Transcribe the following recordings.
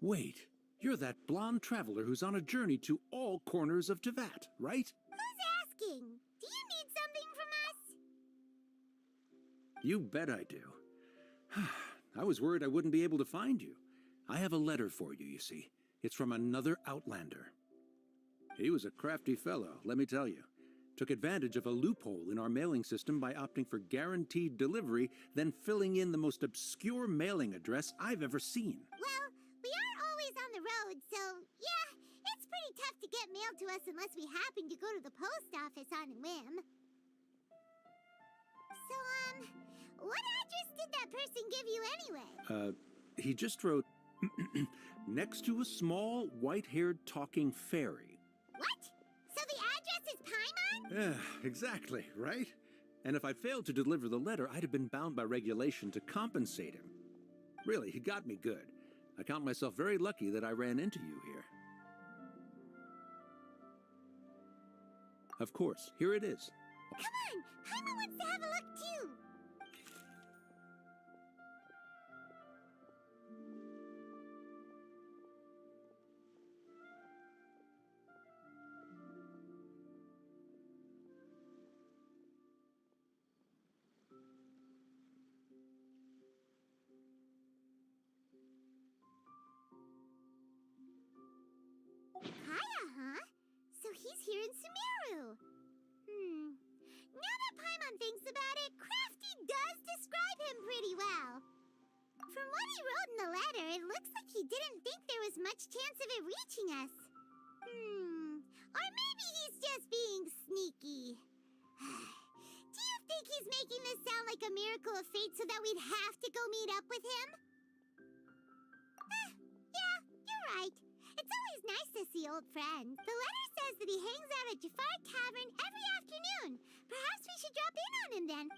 Wait, you're that blonde traveler who's on a journey to all corners of Teyvat, right? Who's asking? Do you need something from us? You bet I do. I was worried I wouldn't be able to find you. I have a letter for you, you see. It's from another Outlander. He was a crafty fellow, let me tell you. Took advantage of a loophole in our mailing system by opting for guaranteed delivery, then filling in the most obscure mailing address I've ever seen. Well, we are always on the road, so yeah, it's pretty tough to get mail to us unless we happen to go to the post office on a whim. So, what address did that person give you anyway? He just wrote, next to a small, white-haired talking fairy. What? So the address is Paimon? Yeah, exactly, right? And if I failed to deliver the letter, I'd have been bound by regulation to compensate him. Really, he got me good. I count myself very lucky that I ran into you here. Of course, here it is. Come on! Paimon wants to have a look too! Kaya, huh? So he's here in Sumeru. Now that Paimon thinks about it, Crafty does describe him pretty well. From what he wrote in the letter, it looks like he didn't think there was much chance of it reaching us. Or maybe he's just being sneaky. Do you think he's making this sound like a miracle of fate so that we'd have to go meet up with him? Yeah, you're right. It's always nice to see old friends. The letter says that he hangs out at Jafar Tavern every afternoon. Perhaps we should drop in on him then.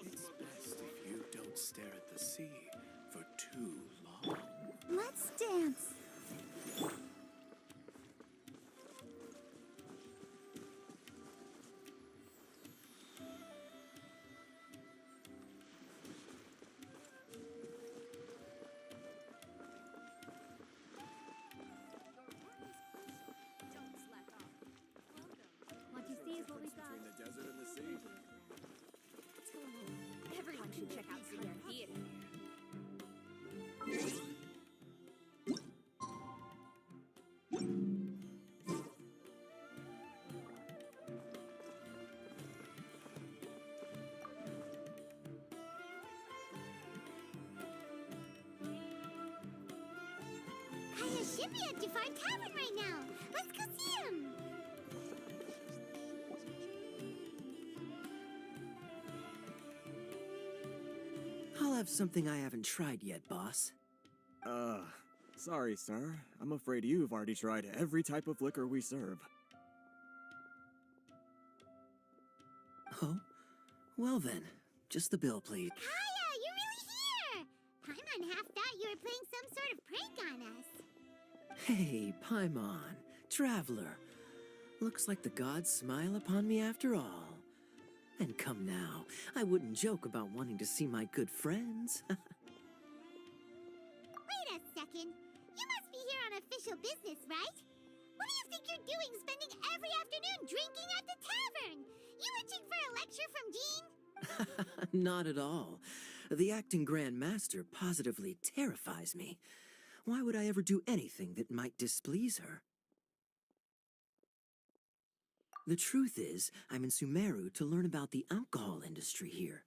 It's best if you don't stare at the sea for too long. Let's dance. What you see is what we got. Between the desert and the sea. Everyone should check out Caribert Theater. Kaya should be at Jafar Tavern right now. Let's go see him. I'll have something I haven't tried yet, boss. Sorry, sir. I'm afraid you've already tried every type of liquor we serve. Oh? Well then, just the bill, please. Kaya, you're really here! Paimon half thought you were playing some sort of prank on us. Hey, Paimon, traveler. Looks like the gods smile upon me after all. And come now, I wouldn't joke about wanting to see my good friends. Wait a second. You must be here on official business, right? What do you think you're doing spending every afternoon drinking at the tavern? You itching for a lecture from Jean? Not at all. The acting Grand Master positively terrifies me. Why would I ever do anything that might displease her? The truth is, I'm in Sumeru to learn about the alcohol industry here.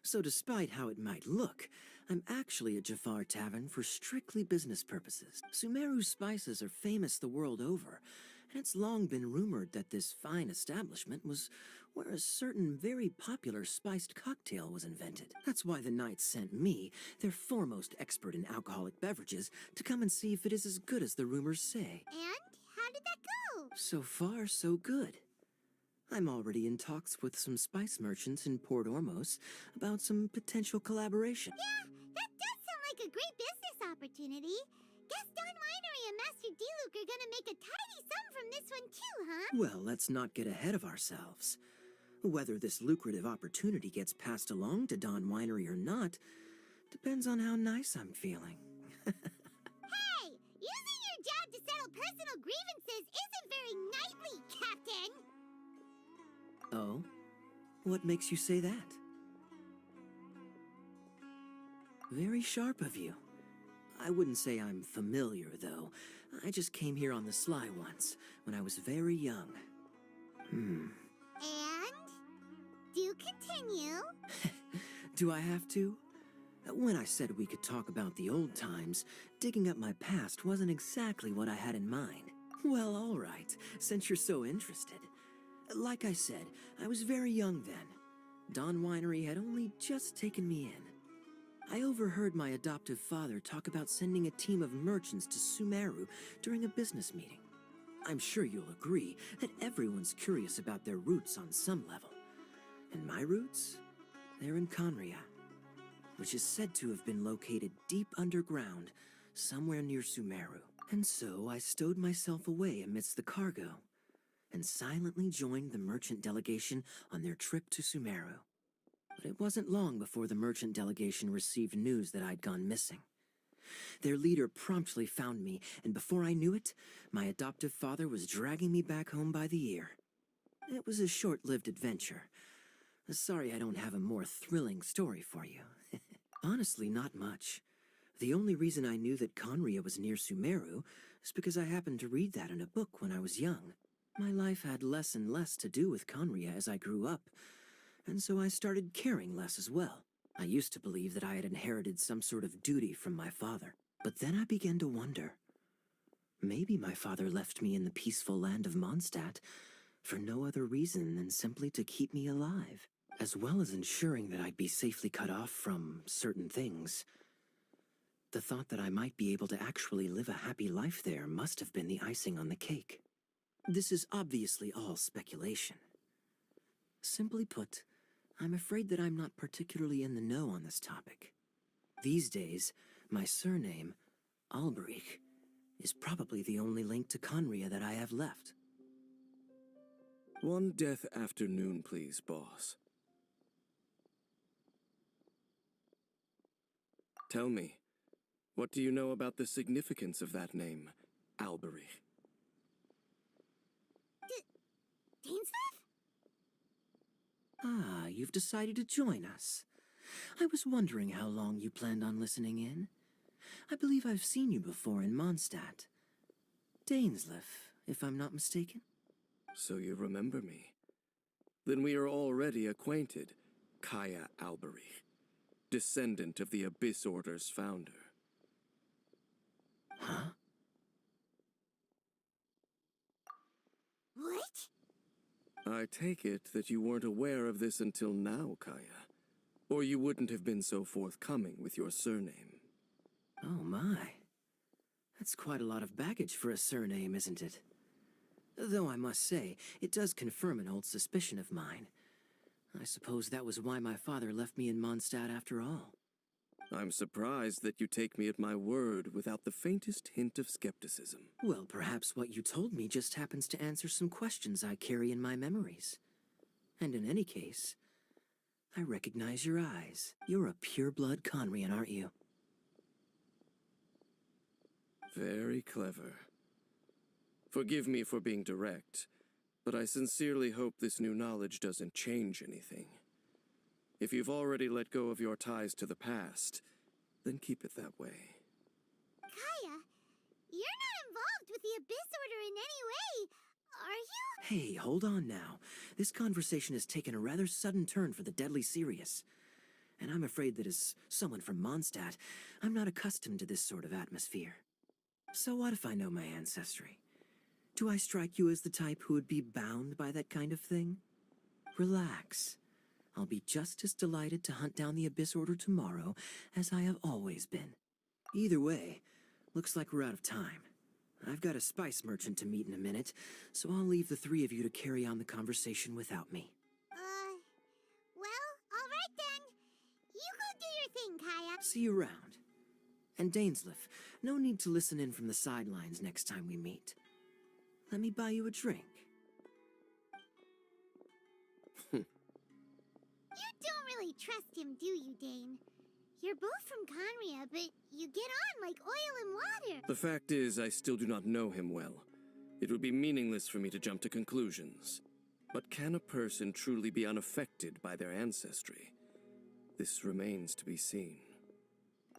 So despite how it might look, I'm actually at Jafar Tavern for strictly business purposes. Sumeru's spices are famous the world over, and it's long been rumored that this fine establishment was where a certain very popular spiced cocktail was invented. That's why the Knights sent me, their foremost expert in alcoholic beverages, to come and see if it is as good as the rumors say. And how did that go? So far, so good. I'm already in talks with some spice merchants in Port Ormos about some potential collaboration. Yeah, that does sound like a great business opportunity. Guess Don Winery and Master D-Luke are gonna make a tidy sum from this one too, huh? Well, let's not get ahead of ourselves. Whether this lucrative opportunity gets passed along to Don Winery or not depends on how nice I'm feeling. Hey, using your job to settle personal grievances isn't very knightly, Captain! Oh? What makes you say that? Very sharp of you. I wouldn't say I'm familiar, though. I just came here on the sly once, when I was very young. And? Do continue. Do I have to? When I said we could talk about the old times, digging up my past wasn't exactly what I had in mind. Well, all right, since you're so interested. Like I said, I was very young then. Don Winery had only just taken me in. I overheard my adoptive father talk about sending a team of merchants to Sumeru during a business meeting. I'm sure you'll agree that everyone's curious about their roots on some level. And my roots? They're in Conria, which is said to have been located deep underground, somewhere near Sumeru. And so I stowed myself away amidst the cargo, and silently joined the merchant delegation on their trip to Sumeru. But it wasn't long before the merchant delegation received news that I'd gone missing. Their leader promptly found me, and before I knew it, my adoptive father was dragging me back home by the ear. It was a short-lived adventure. Sorry I don't have a more thrilling story for you. Honestly, not much. The only reason I knew that Conria was near Sumeru is because I happened to read that in a book when I was young. My life had less and less to do with Conria as I grew up, and so I started caring less as well. I used to believe that I had inherited some sort of duty from my father, but then I began to wonder. Maybe my father left me in the peaceful land of Mondstadt for no other reason than simply to keep me alive, as well as ensuring that I'd be safely cut off from certain things. The thought that I might be able to actually live a happy life there must have been the icing on the cake. This is obviously all speculation. Simply put, I'm afraid that I'm not particularly in the know on this topic. These days, my surname, Alberich, is probably the only link to Conria that I have left. One death afternoon, please, boss. Tell me, what do you know about the significance of that name, Alberich? Dainsleif? Ah, you've decided to join us. I was wondering how long you planned on listening in. I believe I've seen you before in Mondstadt. Dainsleif, if I'm not mistaken. So you remember me. Then we are already acquainted, Kaya Alberich, descendant of the Abyss Order's founder. Huh? What? I take it that you weren't aware of this until now, Kaya. Or you wouldn't have been so forthcoming with your surname. Oh my. That's quite a lot of baggage for a surname, isn't it? Though I must say, it does confirm an old suspicion of mine. I suppose that was why my father left me in Mondstadt after all. I'm surprised that you take me at my word without the faintest hint of skepticism. Well, perhaps what you told me just happens to answer some questions I carry in my memories. And in any case, I recognize your eyes. You're a pure-blood Conrian, aren't you? Very clever. Forgive me for being direct, but I sincerely hope this new knowledge doesn't change anything. If you've already let go of your ties to the past, then keep it that way. Kaya, you're not involved with the Abyss Order in any way, Are you? Hey, hold on now. This conversation has taken a rather sudden turn for the deadly serious. And I'm afraid that as someone from Mondstadt, I'm not accustomed to this sort of atmosphere. So what if I know my ancestry? Do I strike you as the type who would be bound by that kind of thing? Relax. I'll be just as delighted to hunt down the Abyss Order tomorrow as I have always been. Either way, looks like we're out of time. I've got a spice merchant to meet in a minute, so I'll leave the three of you to carry on the conversation without me. Well, all right then. You go do your thing, Kaya. See you around. And Dainsleif, no need to listen in from the sidelines next time we meet. Let me buy you a drink. You don't really trust him, do you, Dane? You're both from Conria, but you get on like oil and water. The fact is, I still do not know him well. It would be meaningless for me to jump to conclusions. But can a person truly be unaffected by their ancestry? This remains to be seen.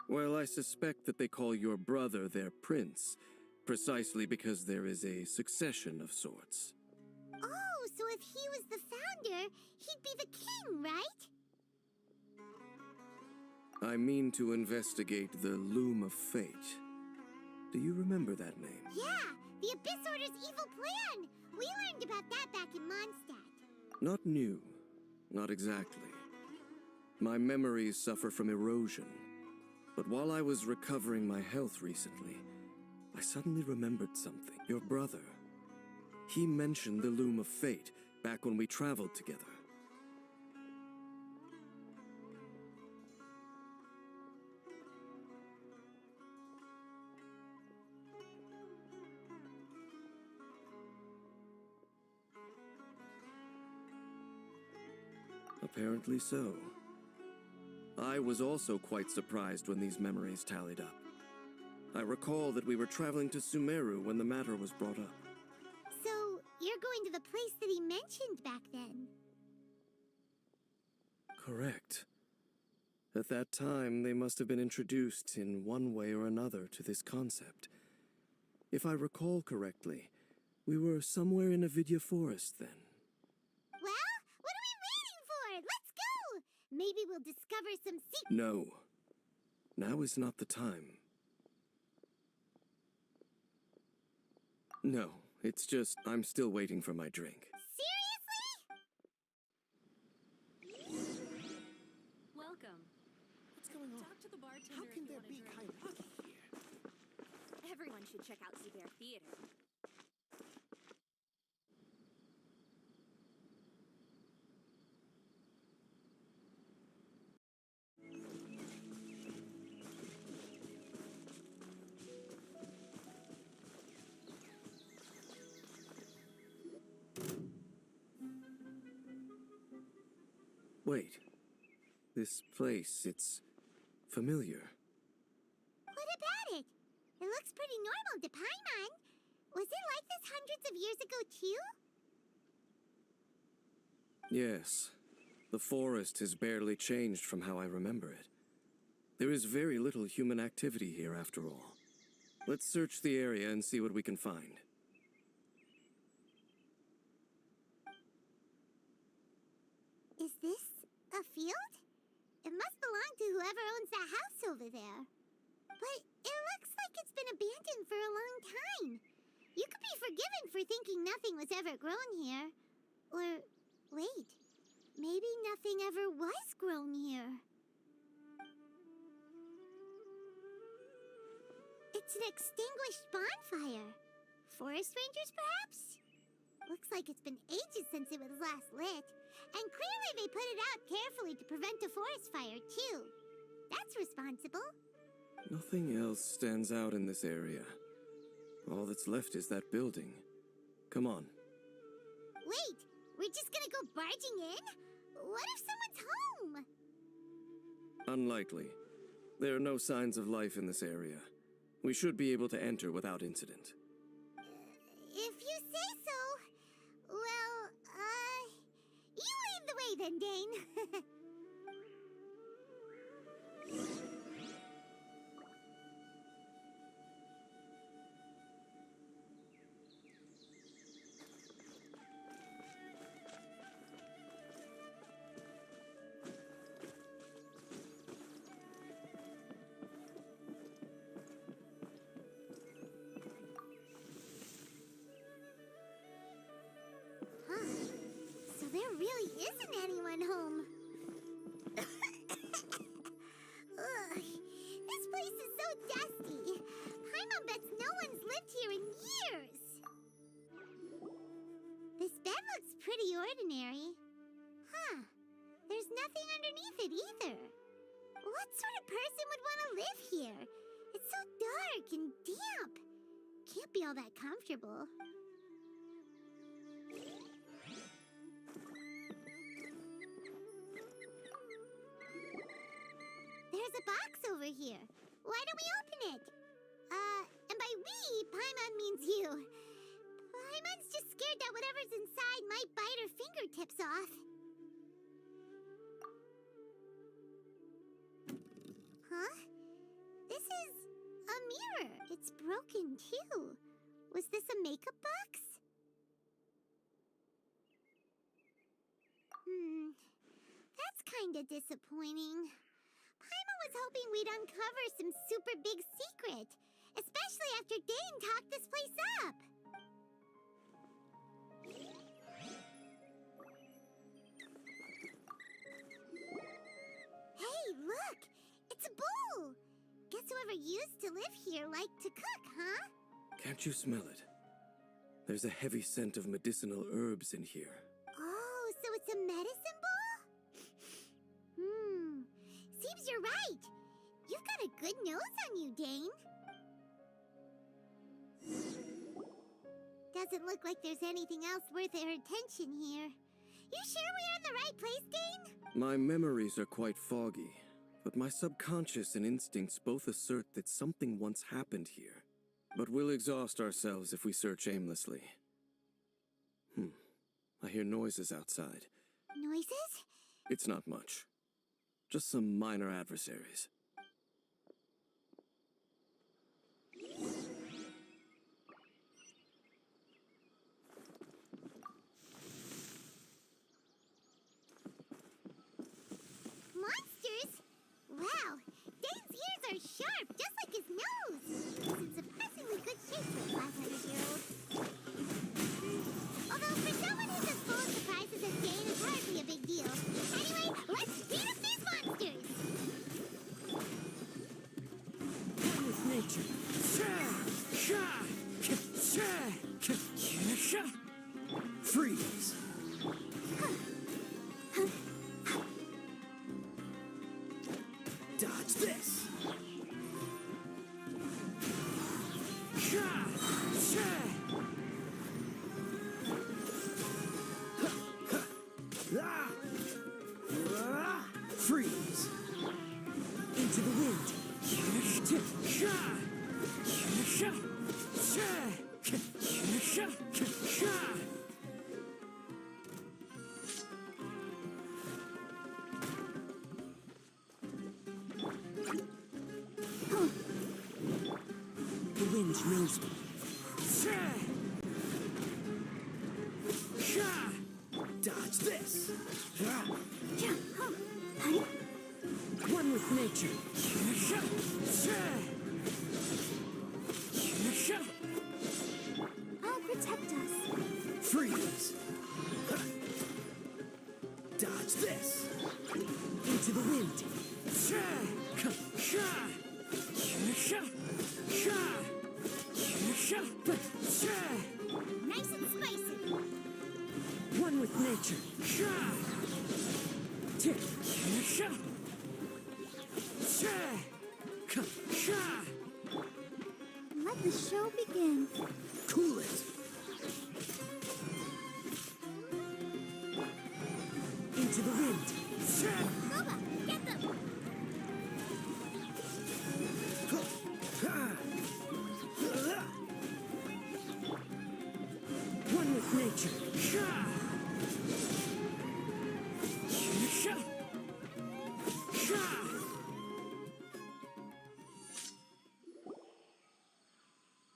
Well, I suspect that they call your brother their prince, precisely because there is a succession of sorts. Oh, so if he was the founder, he'd be the king, right? I mean to investigate the Loom of Fate. Do you remember that name? Yeah, the Abyss Order's evil plan. We learned about that back in Mondstadt. Not new. Not exactly. My memories suffer from erosion. But while I was recovering my health recently, I suddenly remembered something. Your brother. He mentioned the Loom of Fate back when we traveled together. Apparently so. I was also quite surprised when these memories tallied up. I recall that we were traveling to Sumeru when the matter was brought up. So, you're going to the place that he mentioned back then? Correct. At that time, they must have been introduced in one way or another to this concept. If I recall correctly, we were somewhere in Avidya Forest then. Well, what are we waiting for? Let's go! Maybe we'll discover some secrets. No. Now is not the time. No, it's just I'm still waiting for my drink. Seriously? Welcome. What's going on? Talk to the bartender. How can if you there want a be drink. Caribert here? Everyone should check out Caribert Theater. Wait. This place, it's familiar. What about it? It looks pretty normal to Paimon. Was it like this hundreds of years ago, too? Yes. The forest has barely changed from how I remember it. There is very little human activity here after all. Let's search the area and see what we can find. Is this a field? It must belong to whoever owns that house over there. But it looks like it's been abandoned for a long time. You could be forgiven for thinking nothing was ever grown here. Or, wait, maybe nothing ever was grown here. It's an extinguished bonfire. Forest rangers, perhaps? Looks like it's been ages since it was last lit. And clearly they put it out carefully to prevent a forest fire, too. That's responsible. Nothing else stands out in this area. All that's left is that building. Come on. Wait, we're just gonna go barging in? What if someone's home? Unlikely. There are no signs of life in this area. We should be able to enter without incident. If you say so. Well, you lead the way then, Dane. going home. Ugh, this place is so dusty. Paimon bets no one's lived here in years. This bed looks pretty ordinary. Huh. There's nothing underneath it either. What sort of person would want to live here? It's so dark and damp. Can't be all that comfortable. There's a box over here. Why don't we open it? And by we, Paimon means you. Paimon's just scared that whatever's inside might bite her fingertips off. Huh? This is a mirror. It's broken too. Was this a makeup box? That's kinda disappointing. Paimon was hoping we'd uncover some super big secret, especially after Dane talked this place up. Hey, look! It's a bowl! Guess whoever used to live here liked to cook, huh? Can't you smell it? There's a heavy scent of medicinal herbs in here. Oh, so it's a medicine bowl? Seems you're right. You've got a good nose on you, Dane. Doesn't look like there's anything else worth our attention here. You sure we're in the right place, Dane? My memories are quite foggy, but my subconscious and instincts both assert that something once happened here. But we'll exhaust ourselves if we search aimlessly. I hear noises outside. Noises? It's not much. Just some minor adversaries. Monsters? Wow, Dane's ears are sharp, just like his nose. He's in surprisingly good shape for a 500-year-old. Although for someone who's as full of surprises as Dane, it's hardly a big deal. Anyway, let's beat up these monsters! One with nature. Freeze. Dodge this. Freeze. Into the wind. The wind knows me. Dodge this. One with nature. I'll protect us. Freeze. Dodge this. Into the wind. Nice and spicy. One with nature. Let the show begin. Cool it. Into the wind. Boba, get them! One with nature.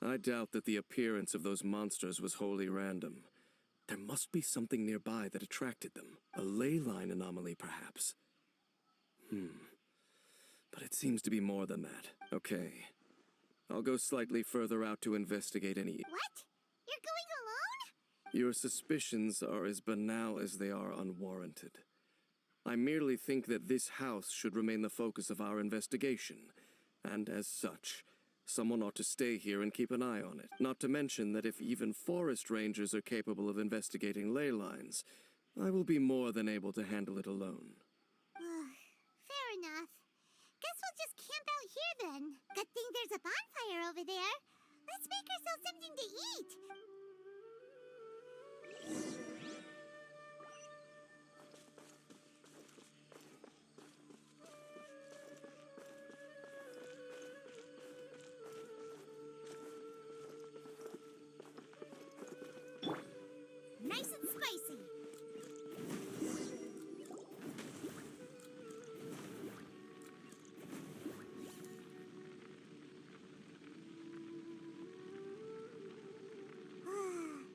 I doubt that the appearance of those monsters was wholly random. There must be something nearby that attracted them. A ley line anomaly, perhaps. But it seems to be more than that. Okay. I'll go slightly further out to investigate any... What? You're going alone? Your suspicions are as banal as they are unwarranted. I merely think that this house should remain the focus of our investigation, and as such, someone ought to stay here and keep an eye on it. Not to mention that if even forest rangers are capable of investigating ley lines, I will be more than able to handle it alone. Fair enough. Guess we'll just camp out here then. Good thing there's a bonfire over there. Let's make ourselves something to eat. Nice and spicy.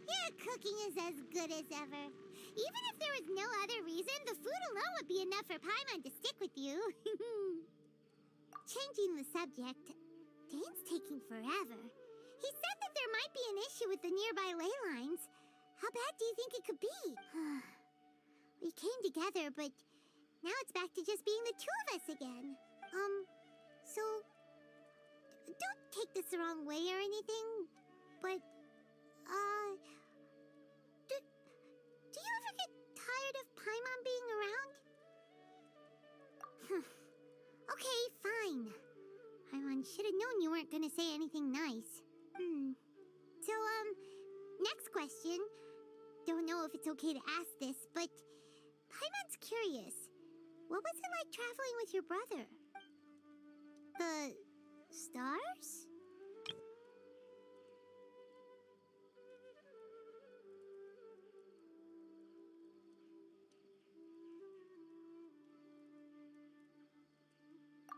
Your cooking is as good as ever. Even if there was no other reason, the food alone would be enough for Paimon to stick with you. Changing the subject, Dane's taking forever. He said that there might be an issue with the nearby ley lines. How bad do you think it could be? We came together, but now it's back to just being the two of us again. So don't take this the wrong way or anything, but, do you ever get tired of Paimon being around? Okay, fine. Paimon should have known you weren't gonna say anything nice. So, next question. Don't know if it's okay to ask this, but Paimon's curious. What was it like traveling with your brother? The stars?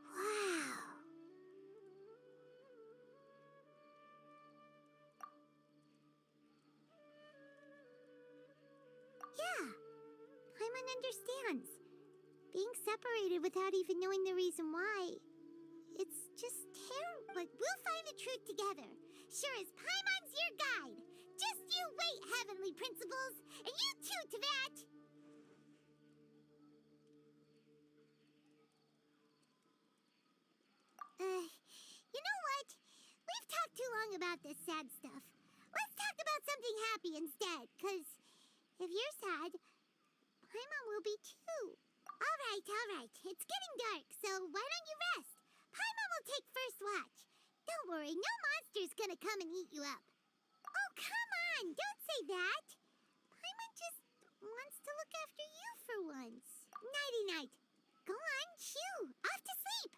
Wow. Yeah, Paimon understands. Being separated without even knowing the reason why. It's just terrible, but we'll find the truth together. Sure as Paimon's your guide. Just you wait, Heavenly Principles, and you too, Teyvat! You know what? We've talked too long about this sad stuff. Let's talk about something happy instead, 'cause if you're sad, Paimon will be too. All right. It's getting dark, so why don't you rest? Paimon will take first watch. Don't worry, no monster's gonna come and eat you up. Oh, come on! Don't say that! Paimon just wants to look after you for once. Nighty-night. Go on, shoo! Off to sleep!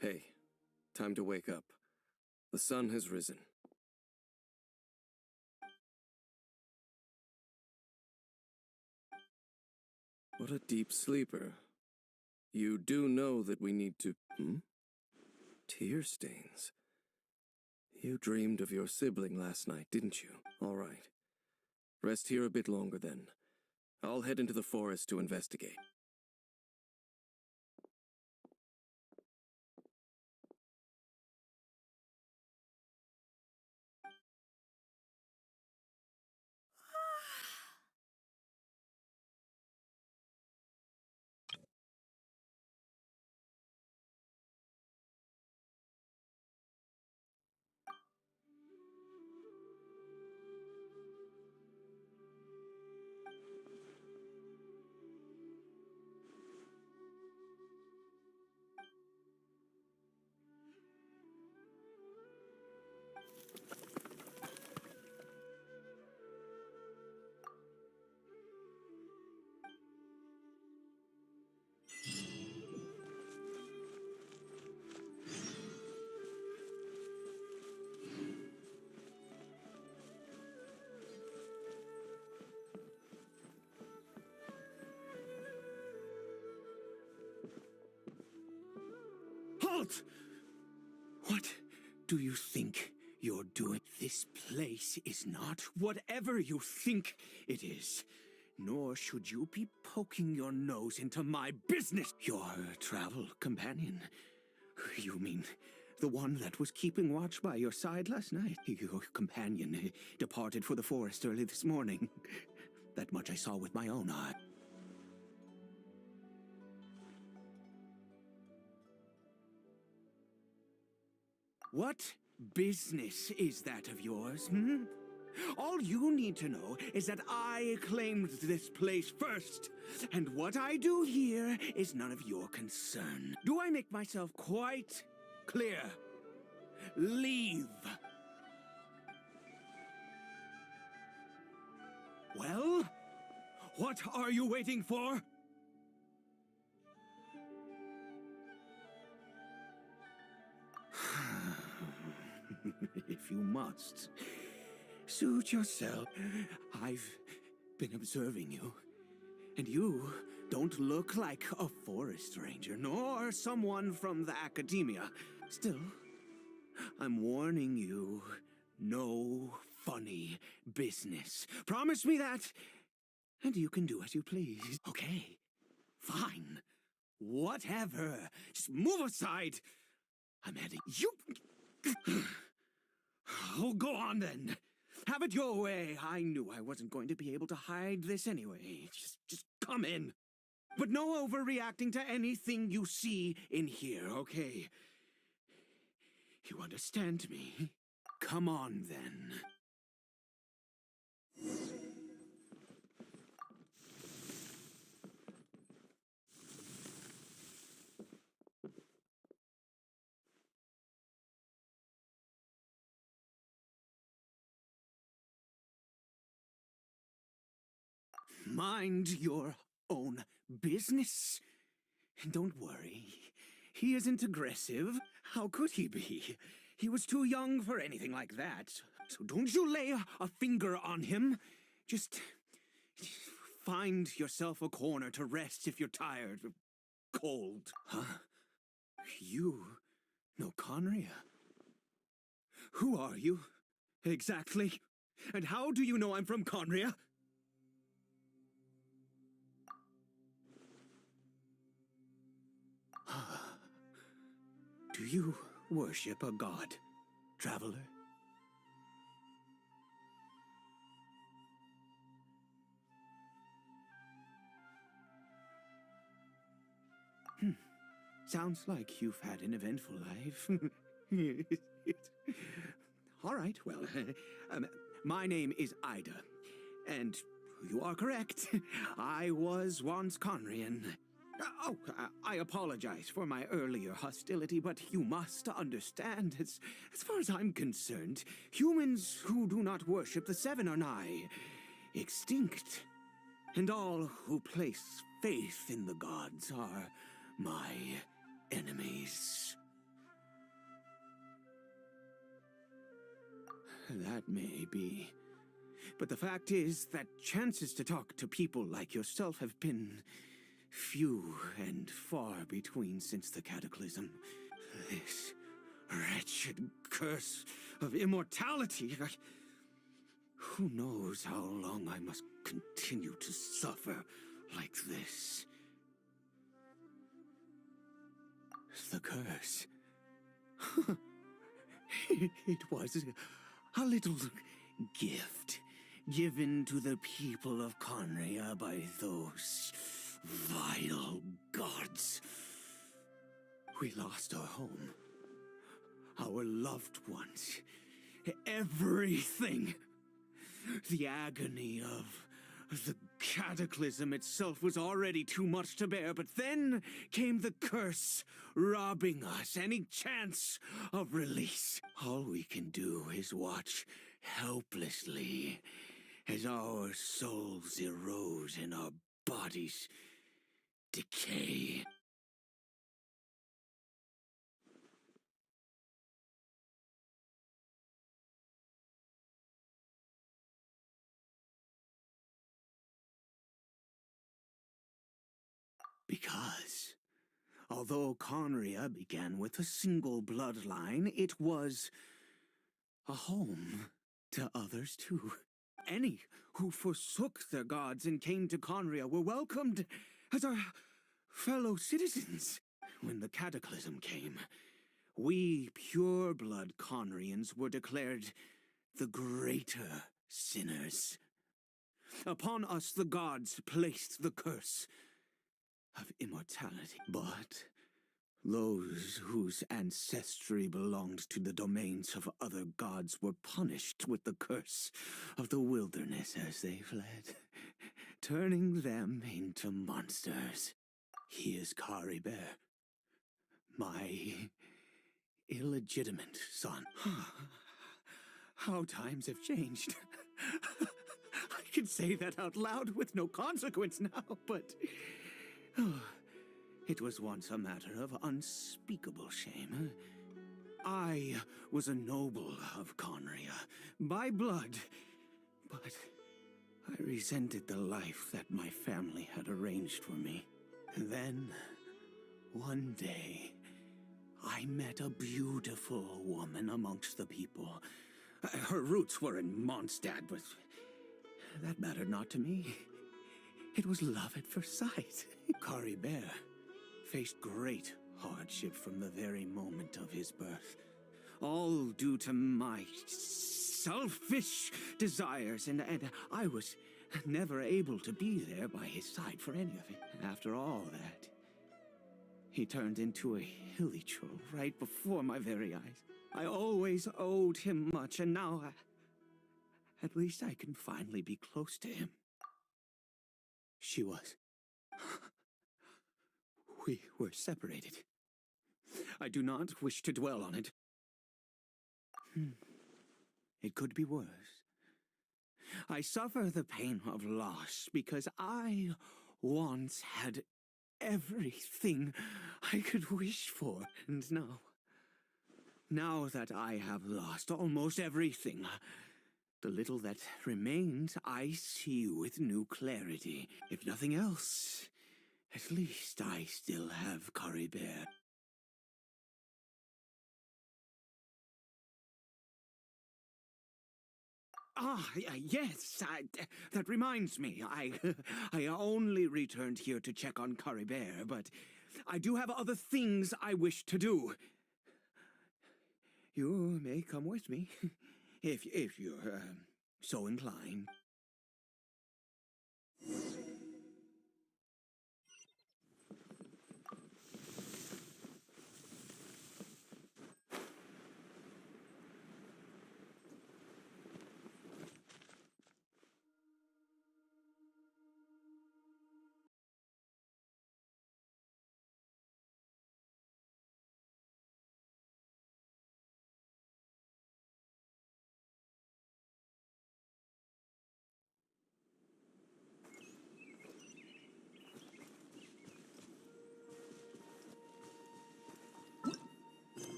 Hey, time to wake up. The sun has risen. What a deep sleeper. You do know that we need to... Tear stains. You dreamed of your sibling last night, didn't you? All right. Rest here a bit longer then. I'll head into the forest to investigate. Halt! What do you think you're doing? This place is not whatever you think it is. nor should you be poking your nose into my business. Your travel companion. You mean the one that was keeping watch by your side last night? Your companion departed for the forest early this morning. That much I saw with my own eye. What business is that of yours, hmm? All you need to know is that I claimed this place first, and what I do here is none of your concern. Do I make myself quite clear? Leave. Well, what are you waiting for? If you must, suit yourself. I've been observing you, and you don't look like a forest ranger, nor someone from the academia. Still, I'm warning you, no funny business. Promise me that, and you can do as you please. Okay, fine. Whatever. Just move aside. I'm heading. You... Oh, go on then. Have it your way. I knew I wasn't going to be able to hide this anyway. Just come in. But no overreacting to anything you see in here, okay? You understand me? Come on then. Mind your own business. Don't worry. He isn't aggressive. How could he be? He was too young for anything like that. So don't you lay a finger on him. Just find yourself a corner to rest if you're tired or cold. Huh? You know Conria? Who are you, exactly? And how do you know I'm from Conria? Do you worship a god, traveler? Sounds like you've had an eventful life. All right, well, my name is Ida, and you are correct. I was once Conrian. I apologize for my earlier hostility, but you must understand, as far as I'm concerned, humans who do not worship the Seven are nigh extinct. And all who place faith in the gods are my enemies. That may be. But the fact is that chances to talk to people like yourself have been few and far between since the cataclysm. This wretched curse of immortality. Who knows how long I must continue to suffer like this? The curse. It was a little gift given to the people of Conria by those vile gods. We lost our home, our loved ones, everything. The agony of the cataclysm itself was already too much to bear, but then came the curse, robbing us any chance of release. All we can do is watch helplessly as our souls erode and our bodies decay. Because, although Conria began with a single bloodline, it was a home to others too. Any who forsook their gods and came to Conria were welcomed as our fellow citizens. When the cataclysm came, we pure-blood Conrians were declared the greater sinners. Upon us the gods placed the curse of immortality. But those whose ancestry belonged to the domains of other gods were punished with the curse of the wilderness as they fled, turning them into monsters. He is Caribert, my illegitimate son. How times have changed. I can say that out loud with no consequence now, but it was once a matter of unspeakable shame. I was a noble of Conria, by blood, but I resented the life that my family had arranged for me. And then, one day, I met a beautiful woman amongst the people. Her roots were in Mondstadt, but that mattered not to me. It was love at first sight. Caribert faced great hardship from the very moment of his birth. All due to my selfish desires, and I was never able to be there by his side for any of it. After all that, he turned into a hilly troll right before my very eyes. I always owed him much, and now at least I can finally be close to him. She was. We were separated. I do not wish to dwell on it. It could be worse. I suffer the pain of loss because I once had everything I could wish for. And now that I have lost almost everything, the little that remains I see with new clarity. If nothing else, at least I still have Caribert. Yes, that reminds me. I only returned here to check on Caribert, but I do have other things I wish to do. You may come with me, if you're so inclined.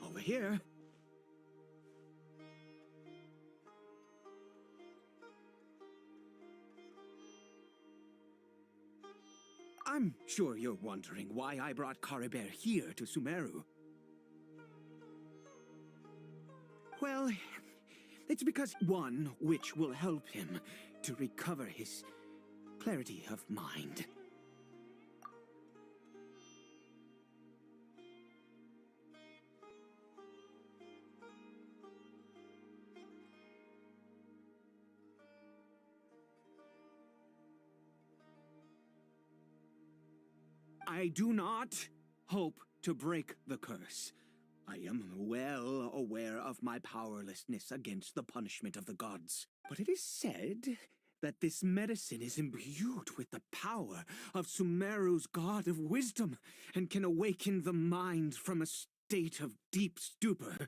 Over here. I'm sure you're wondering why I brought Caribert here to Sumeru. Well, it's because one witch will help him to recover his clarity of mind. I do not hope to break the curse. I am well aware of my powerlessness against the punishment of the gods, but it is said that this medicine is imbued with the power of Sumeru's god of wisdom and can awaken the mind from a state of deep stupor.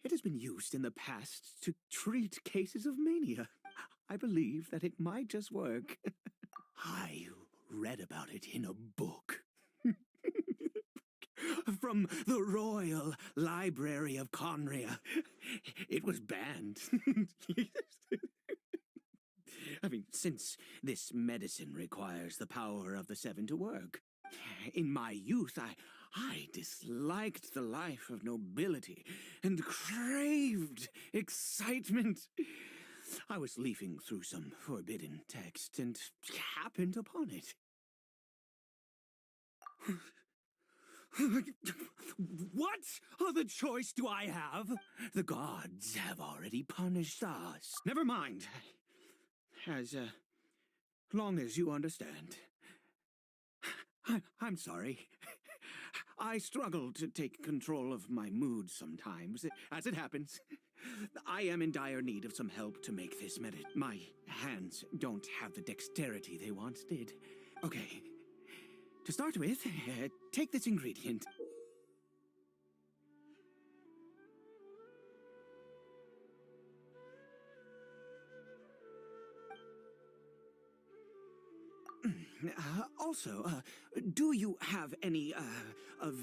It has been used in the past to treat cases of mania. I believe that it might just work. I read about it in a book. From the Royal Library of Conria. It was banned. I mean, since this medicine requires the power of the seven to work. In my youth, I disliked the life of nobility and craved excitement. I was leafing through some forbidden text and happened upon it. What other choice do I have? The gods have already punished us. Never mind. As long as you understand. I'm sorry. I struggle to take control of my mood sometimes. As it happens, I am in dire need of some help to make this medicine. My hands don't have the dexterity they once did. Okay. To start with, take this ingredient. Also, do you have any, of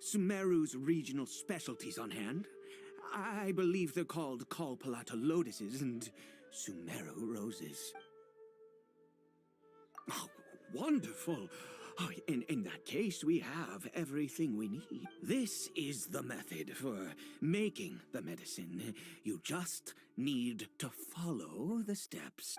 Sumeru's regional specialties on hand? I believe they're called Kalpalata lotuses and Sumeru roses. Oh, wonderful! Oh, in that case, we have everything we need. This is the method for making the medicine. You just need to follow the steps.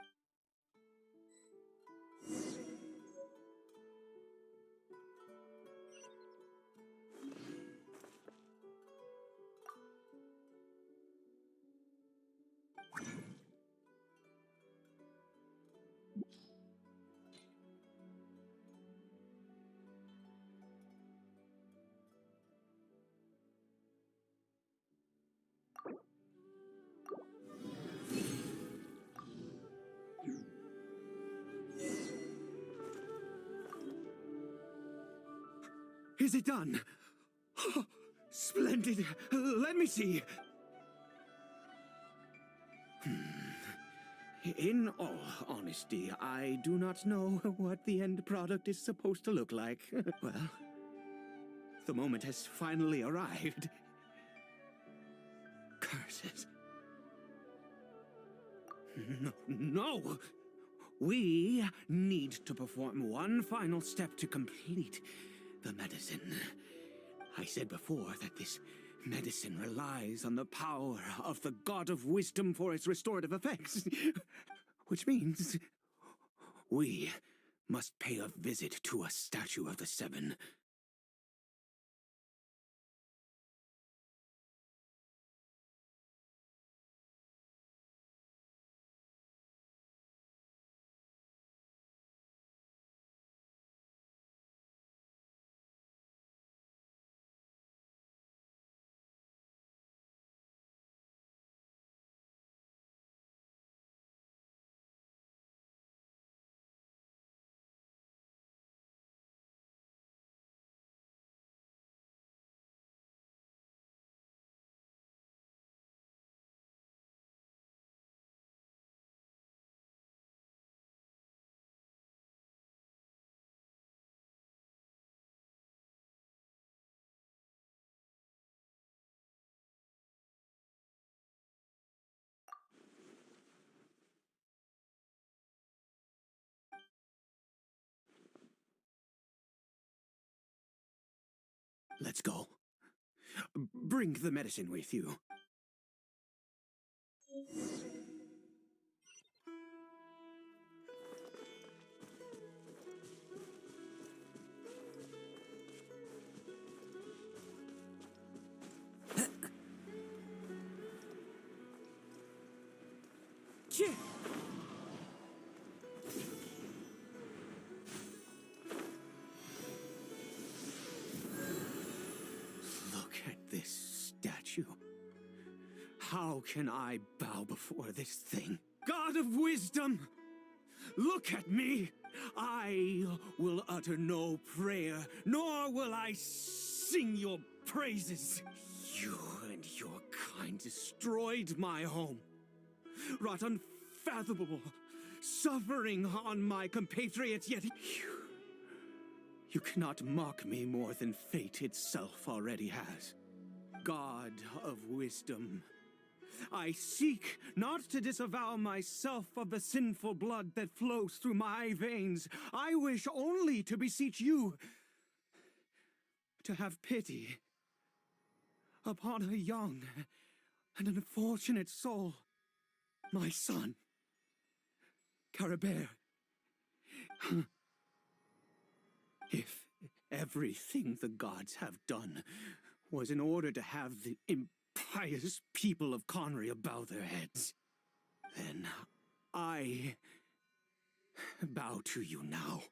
Is it done? Oh, splendid. Let me see. In all honesty, I do not know what the end product is supposed to look like. Well, the moment has finally arrived. Curses. No! We need to perform one final step to complete the medicine. I said before that this medicine relies on the power of the god of wisdom for its restorative effects. Which means we must pay a visit to a statue of the seven. Let's go. Bring the medicine with you. Look at this How can I bow before this thing? God of wisdom! Look at me! I will utter no prayer, nor will I sing your praises. You and your kind destroyed my home, wrought unfathomable suffering on my compatriots, yet you cannot mock me more than fate itself already has. God of wisdom, I seek not to disavow myself of the sinful blood that flows through my veins. I wish only to beseech you to have pity upon a young and unfortunate soul, my son, Caribert. If everything the gods have done was in order to have the impious people of Conria bow their heads, then I bow to you now.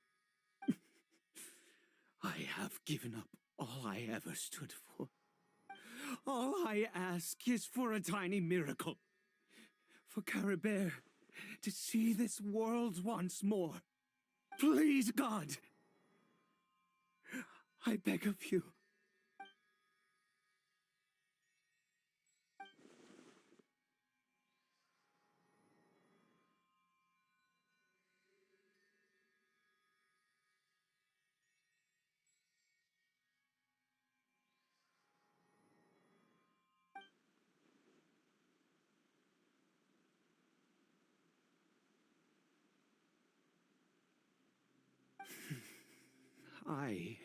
I have given up all I ever stood for. All I ask is for a tiny miracle. For Caribert to see this world once more. Please, God! I beg of you. I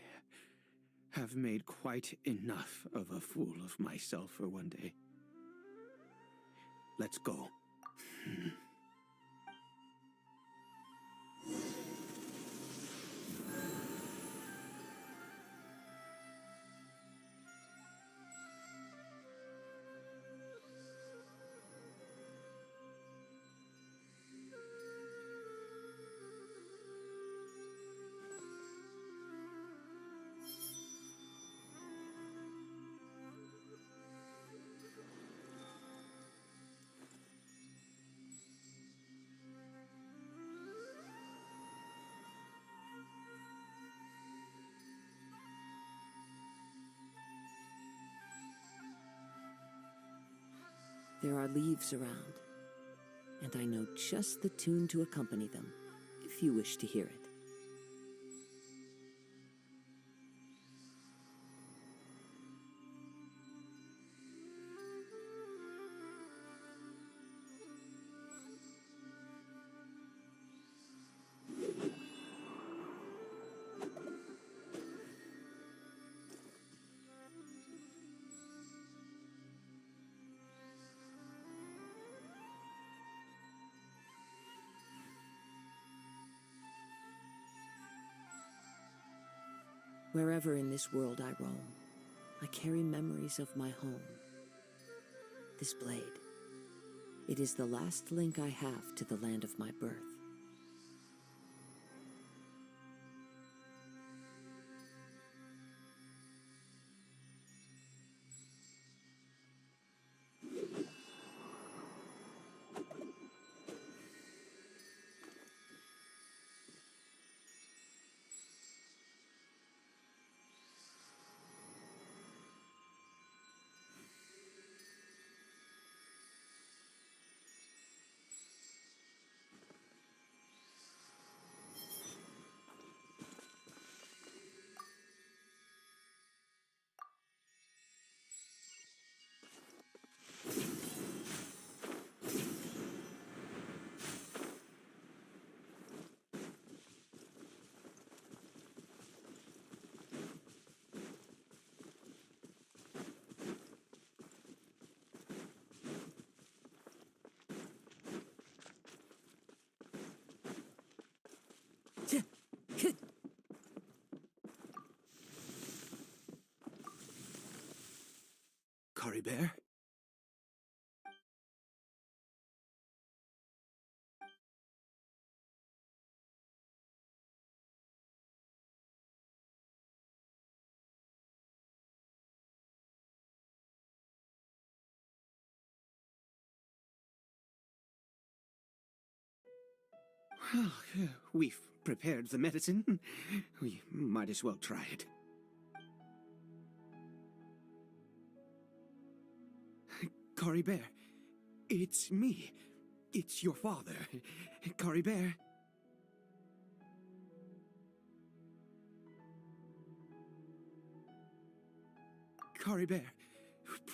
have made quite enough of a fool of myself for one day. Let's go. There are leaves around, and I know just the tune to accompany them, if you wish to hear it. Wherever in this world I roam, I carry memories of my home. This blade, it is the last link I have to the land of my birth. Caribert? Well, we've prepared the medicine. We might as well try it. Caribert, it's me. It's your father. Caribert. Caribert,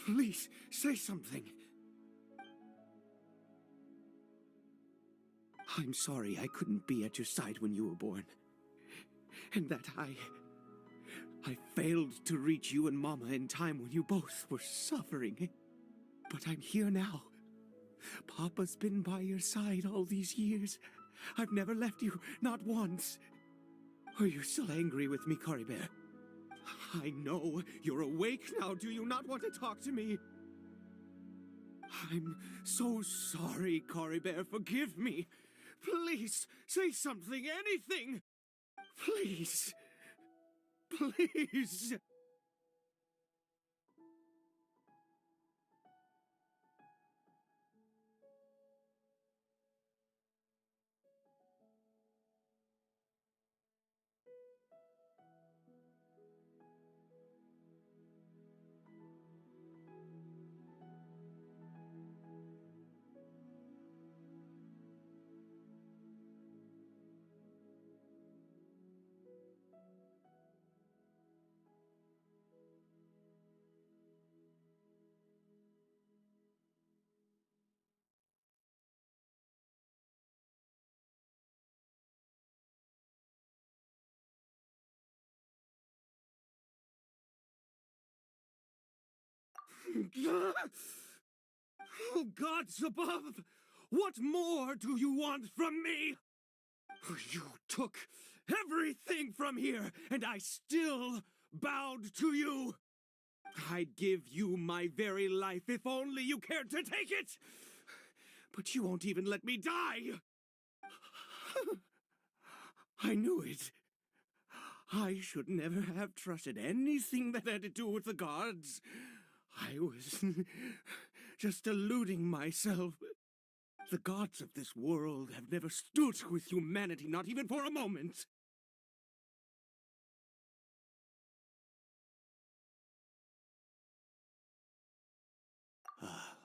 please say something. I'm sorry I couldn't be at your side when you were born. And that I failed to reach you and Mama in time when you both were suffering. But I'm here now. Papa's been by your side all these years. I've never left you, not once. Are you still angry with me, Caribert? I know you're awake now. Do you not want to talk to me? I'm so sorry, Caribert. Forgive me. Please, say something, anything. Please. Please. Oh, gods above! What more do you want from me? You took everything from here, and I still bowed to you. I'd give you my very life if only you cared to take it. But you won't even let me die. I knew it. I should never have trusted anything that had to do with the gods. I was just deluding myself. The gods of this world have never stood with humanity, not even for a moment.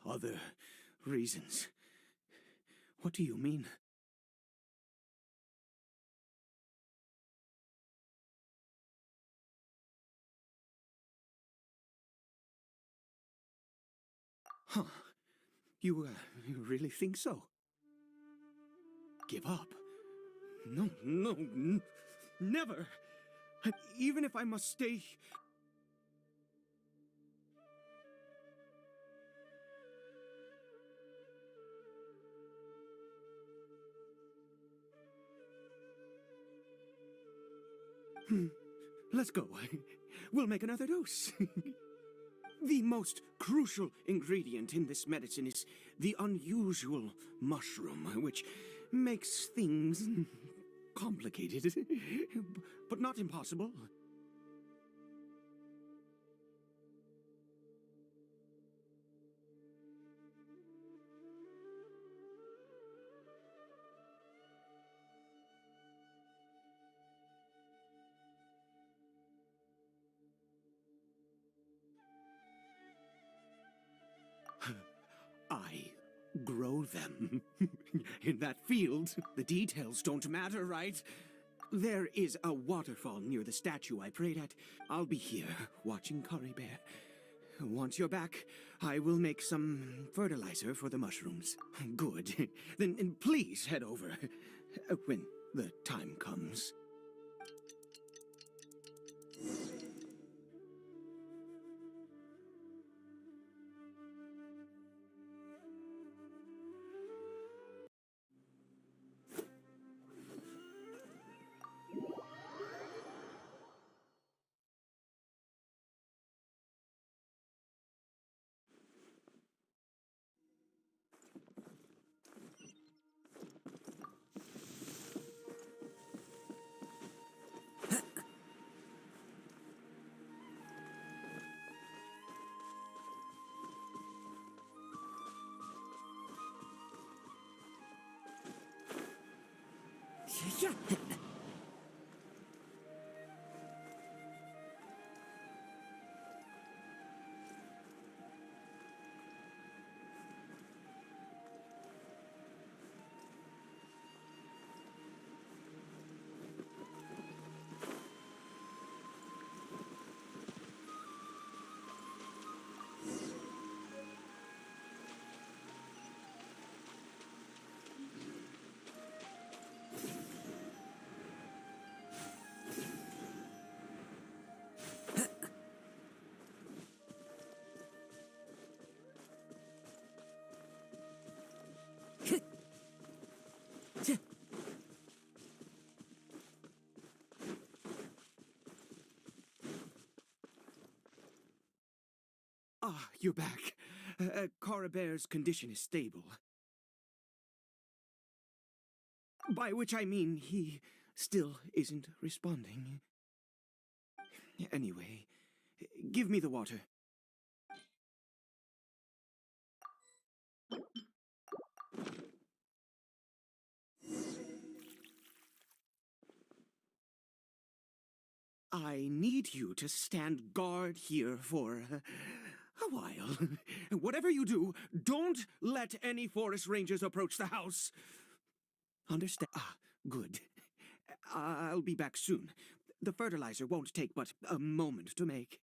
Other reasons? What do you mean? Huh. You really think so? Give up? No, never! Even if I must stay... Let's go. We'll make another dose. The most crucial ingredient in this medicine is the unusual mushroom, which makes things complicated, but not impossible. I grow them. In that field, the details don't matter, right? There is a waterfall near the statue I prayed at. I'll be here, watching Caribert. Once you're back, I will make some fertilizer for the mushrooms. Good. Then please head over when the time comes. Ah, you're back. Caribert's condition is stable. By which I mean he still isn't responding. Anyway, give me the water. I need you to stand guard here for a while. Whatever you do, don't let any forest rangers approach the house. Understand? Ah, good. I'll be back soon. The fertilizer won't take but a moment to make.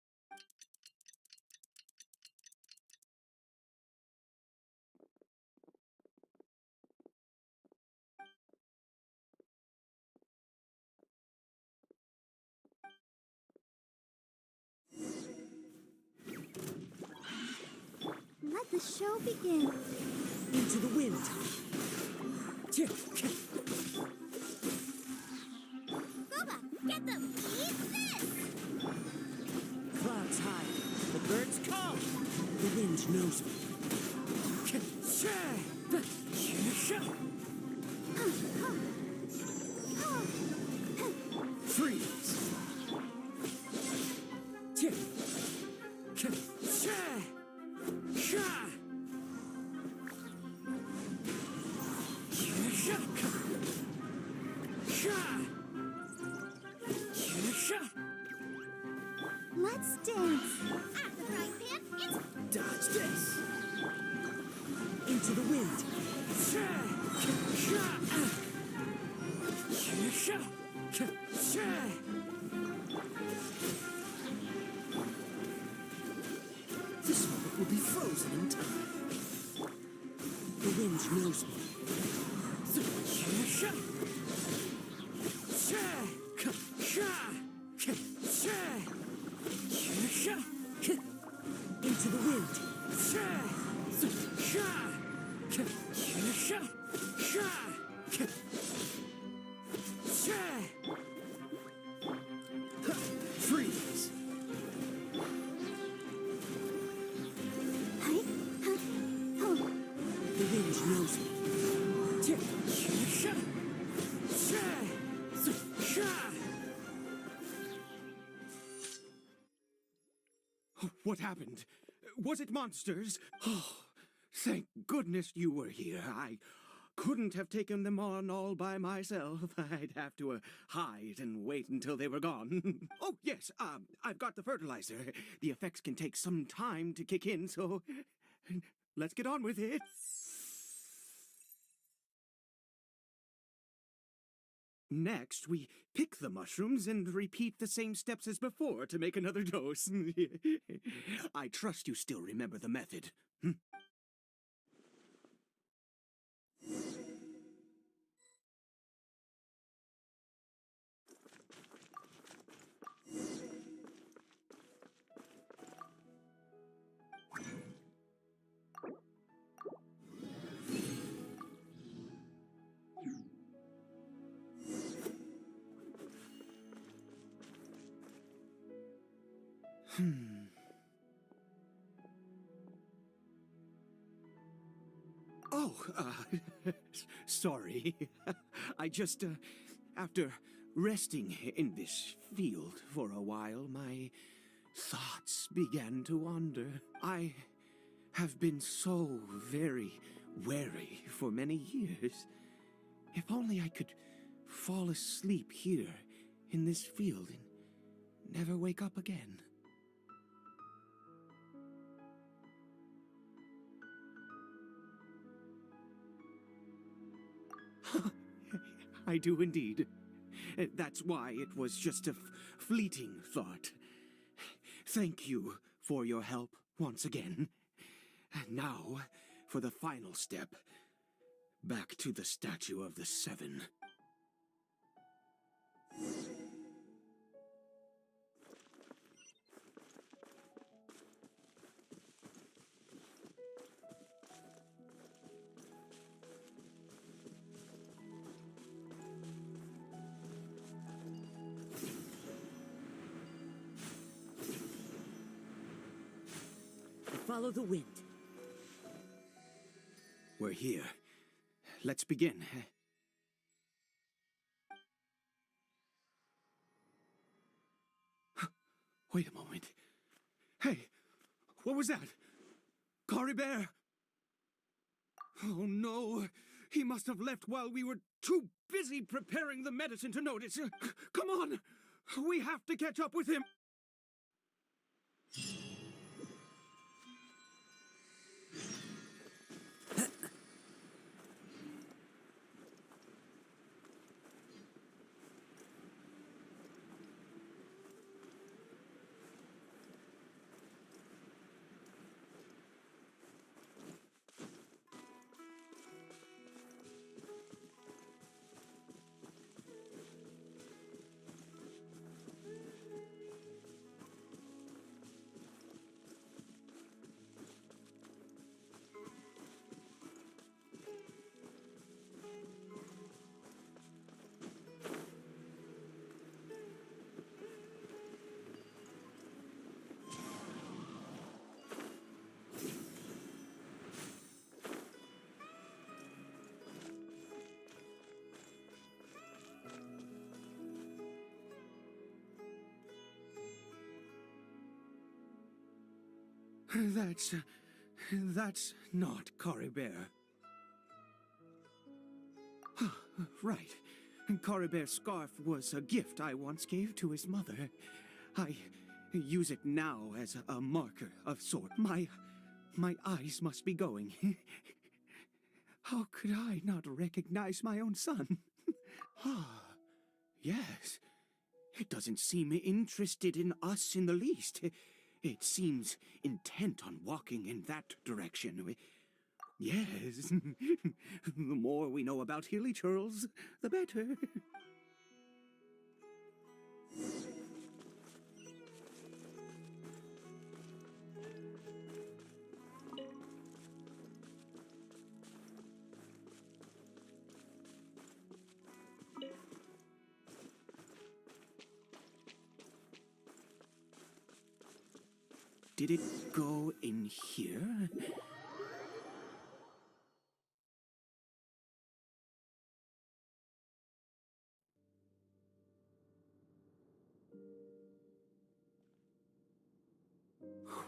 Let the show begin. Into the wind. Gooba, get them! Eat this! Clouds high. The birds come. The wind knows me. Freeze. Let's dance. At the frying pan, it's Dodge this. Into the wind. This moment will be frozen in time. The wind knows me. Into the wind. Freeze. Oh, The wind knows me. What happened? Was it monsters? Oh, thank goodness you were here. I couldn't have taken them on all by myself. I'd have to hide and wait until they were gone. Oh, yes, I've got the fertilizer. The effects can take some time to kick in, so let's get on with it. Next, we pick the mushrooms and repeat the same steps as before to make another dose. I trust you still remember the method. Oh, sorry. I just, after resting in this field for a while, my thoughts began to wander. I have been so very wary for many years. If only I could fall asleep here in this field and never wake up again. I do indeed. That's why it was just a fleeting thought. Thank you for your help once again. Now, for the final step. Back to the Statue of the Seven. Follow the wind. We're here. Let's begin. Wait a moment. Hey, what was that? Caribert! Oh no, he must have left while we were too busy preparing the medicine to notice. Come on, we have to catch up with him. That's not Caribert. Right. Caribert's scarf was a gift I once gave to his mother. I use it now as a marker of sort. My eyes must be going. How could I not recognize my own son? Yes. It doesn't seem interested in us in the least. It seems intent on walking in that direction. Yes. The more we know about Hilly Churls, the better. Did it go in here?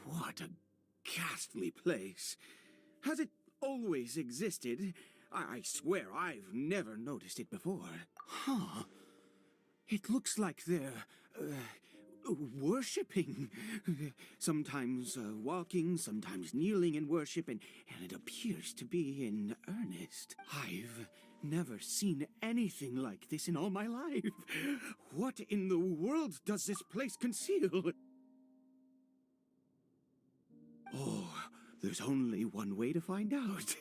What a ghastly place. Has it always existed? I swear I've never noticed it before. Huh. It looks like they're, worshipping. Sometimes walking, sometimes kneeling in worship, and it appears to be in earnest. I've never seen anything like this in all my life. What in the world does this place conceal? Oh, there's only one way to find out.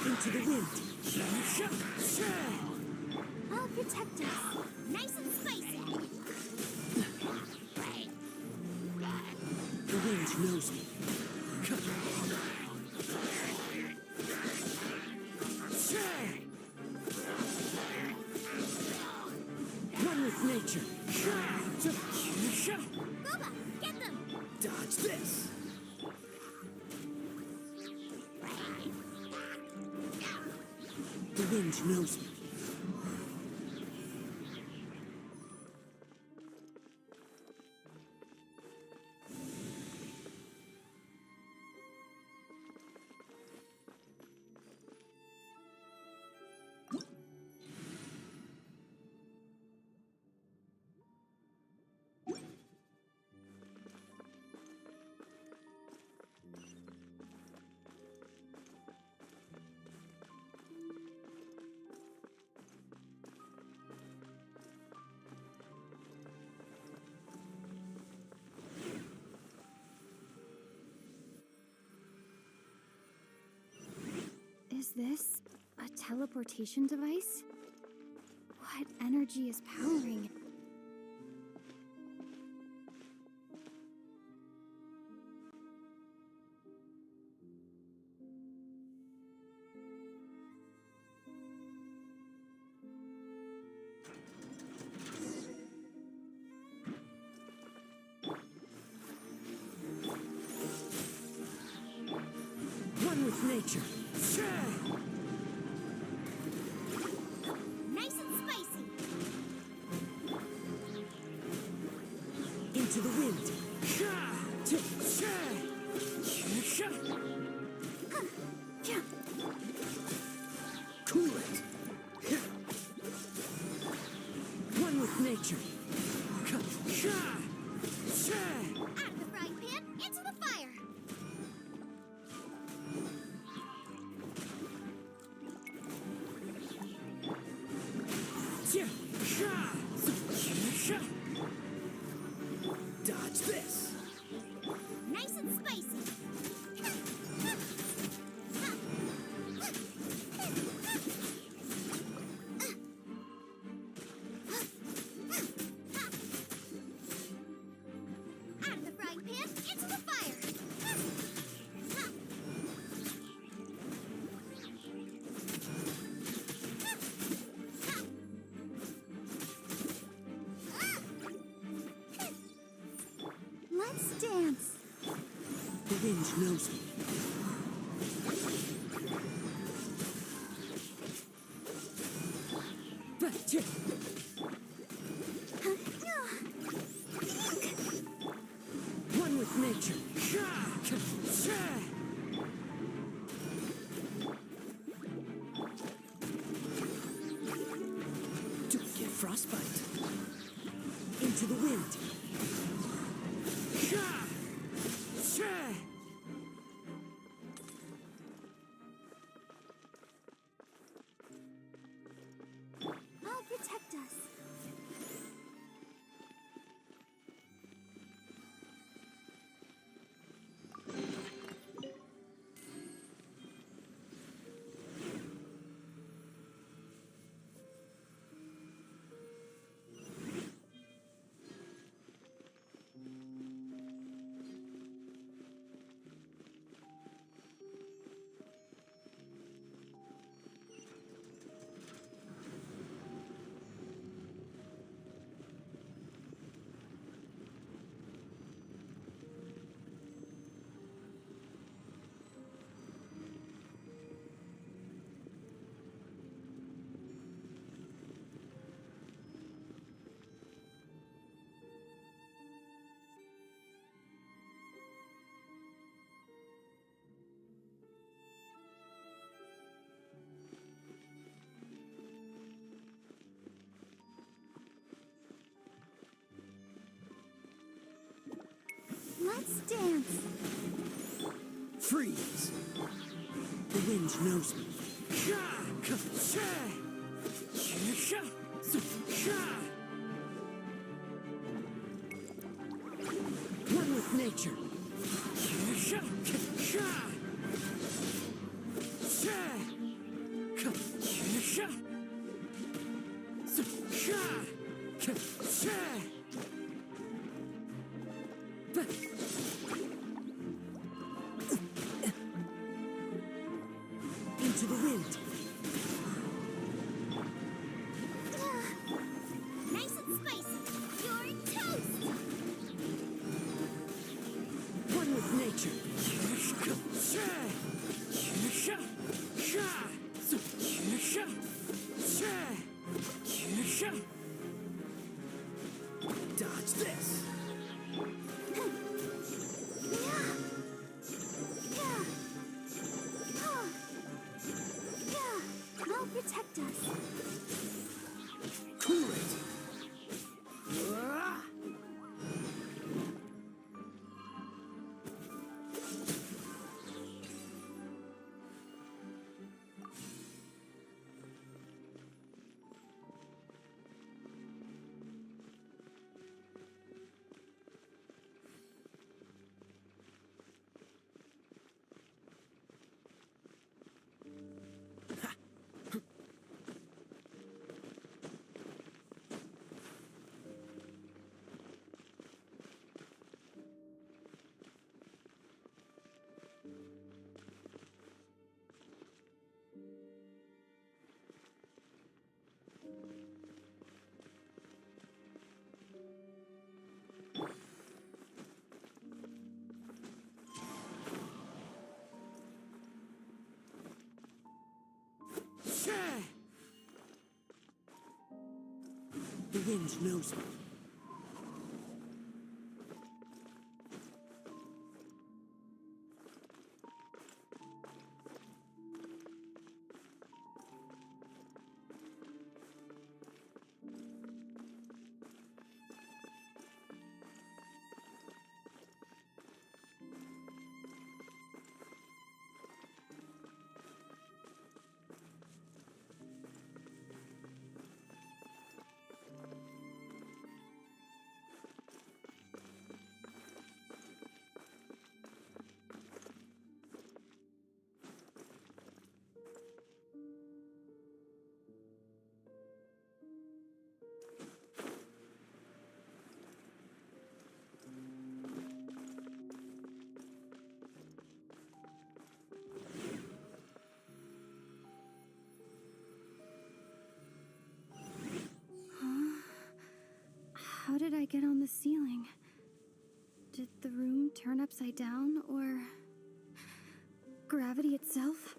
Into the wind. I'll protect us. Nice and spicy. The wind knows me. One with nature. The wind knows me. Is this a teleportation device? What energy is powering it? One with nature. Nice and spicy. Into the wind. Cool it. One with nature. Out of the frying pan, into the fire. Dodge this. Nice and spicy. Out of the frying pan, into the fire. Let's dance. The wind knows me. One with nature. Don't get frostbite. Into the wind. I'll protect us. Let's dance. Freeze. The wind knows me. One with nature. Into the wind. Nice and spicy. You're toast. One with nature. wind knows me. How did I get on the ceiling? Did the room turn upside down, or gravity itself?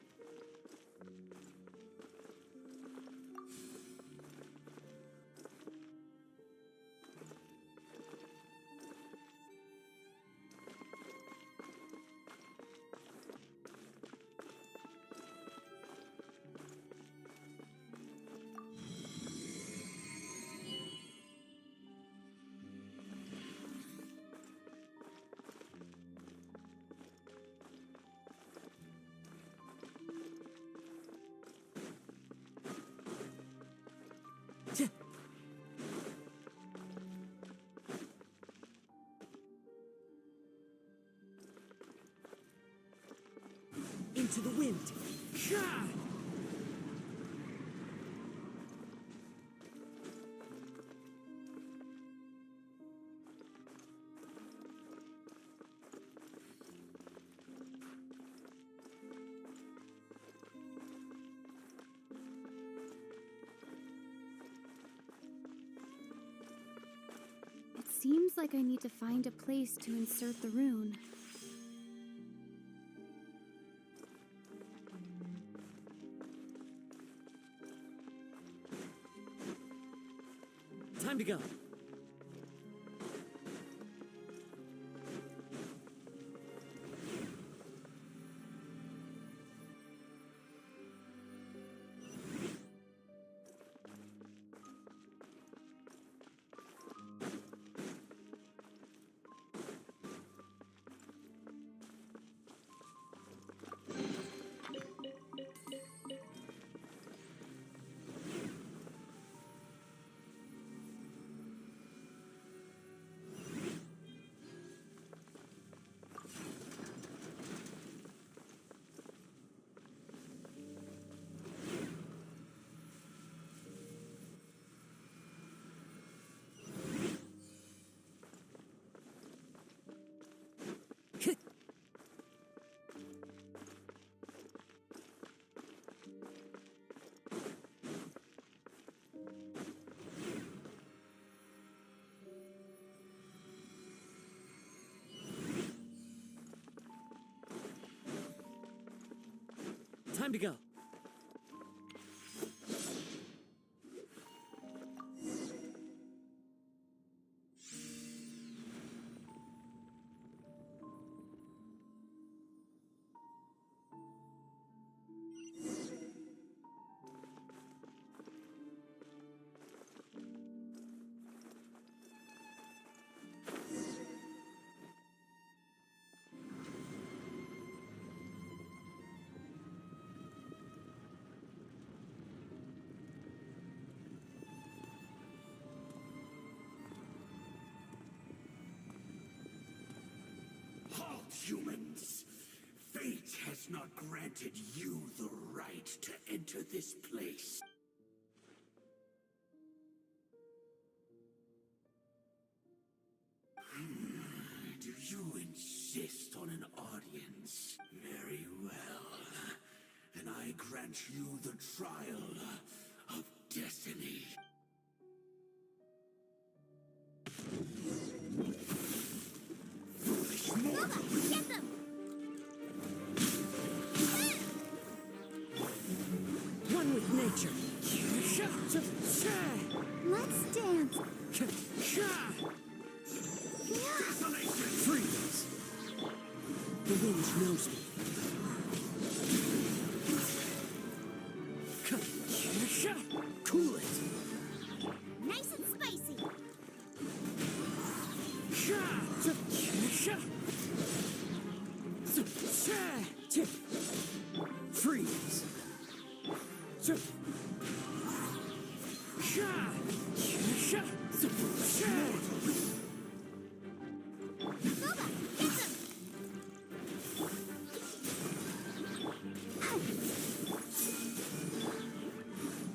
Into the wind. It seems like I need to find a place to insert the rune. Time to go. Time to go. Humans, fate has not granted you the right to enter this place. Do you insist on an audience? Very well. Then I grant you the trial of destiny. Get them! One with nature. Let's dance. The wind knows me. Cool it. Nice and spicy. Freeze. Boba, get them!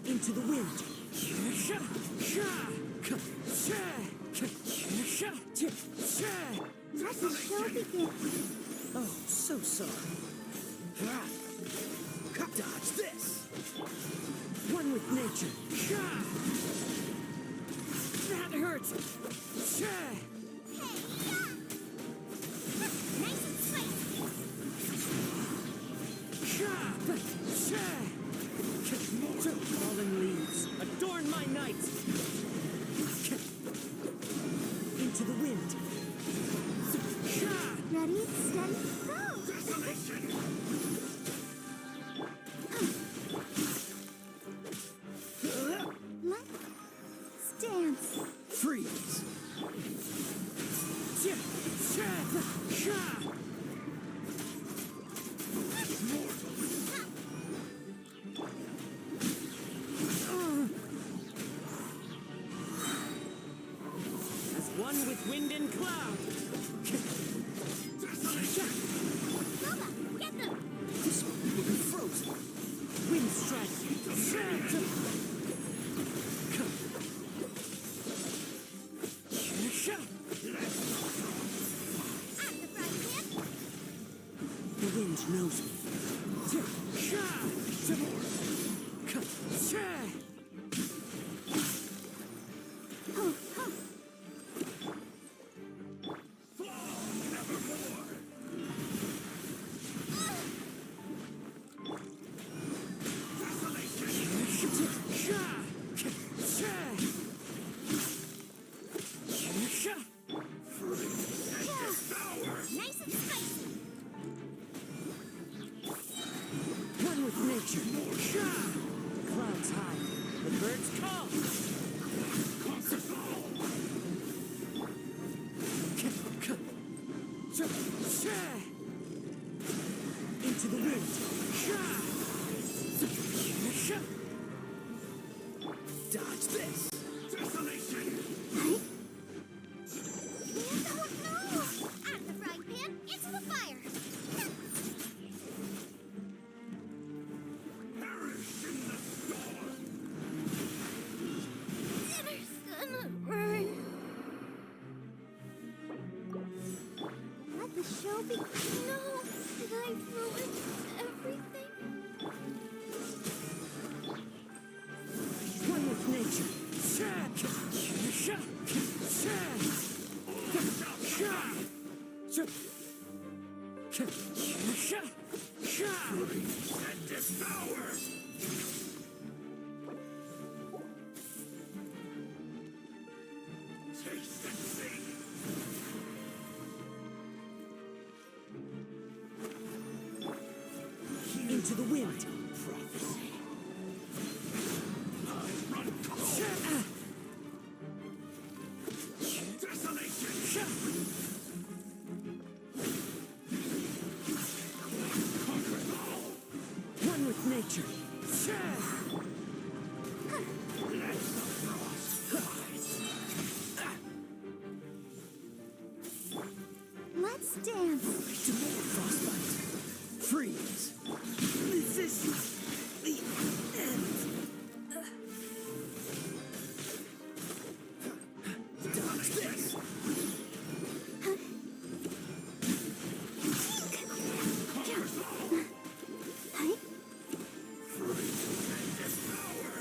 Into the wind. Let the show begin. Oh, so sorry. Dodge this. One with nature. That hurts. Hey, yeah! Nice and spicy. Fallen leaves, adorn my night. Into the wind. Ready, steady, go! Let's dance. Freeze. As one with wind and cloud. Boba, get them! This one will be frozen. Wind strike. At the frying pan. The wind knows me. Oh, oh. Nice and spicy. One with nature. Clouds high. The birds call. Into the wind. Dodge this. No! At the frying pan, into the fire. Dinner's gonna burn. Let the show begin. No! Did I ruin everything? One with nature. And devour! Taste and see! Into the wind. Prophecy. Run call! Desolation! Conquer all! One with nature. Let the frost rise! Let's dance. To more frostbite. Freeze. This is the end. Dodge this. Conquers all! Hey, Freeze and devour!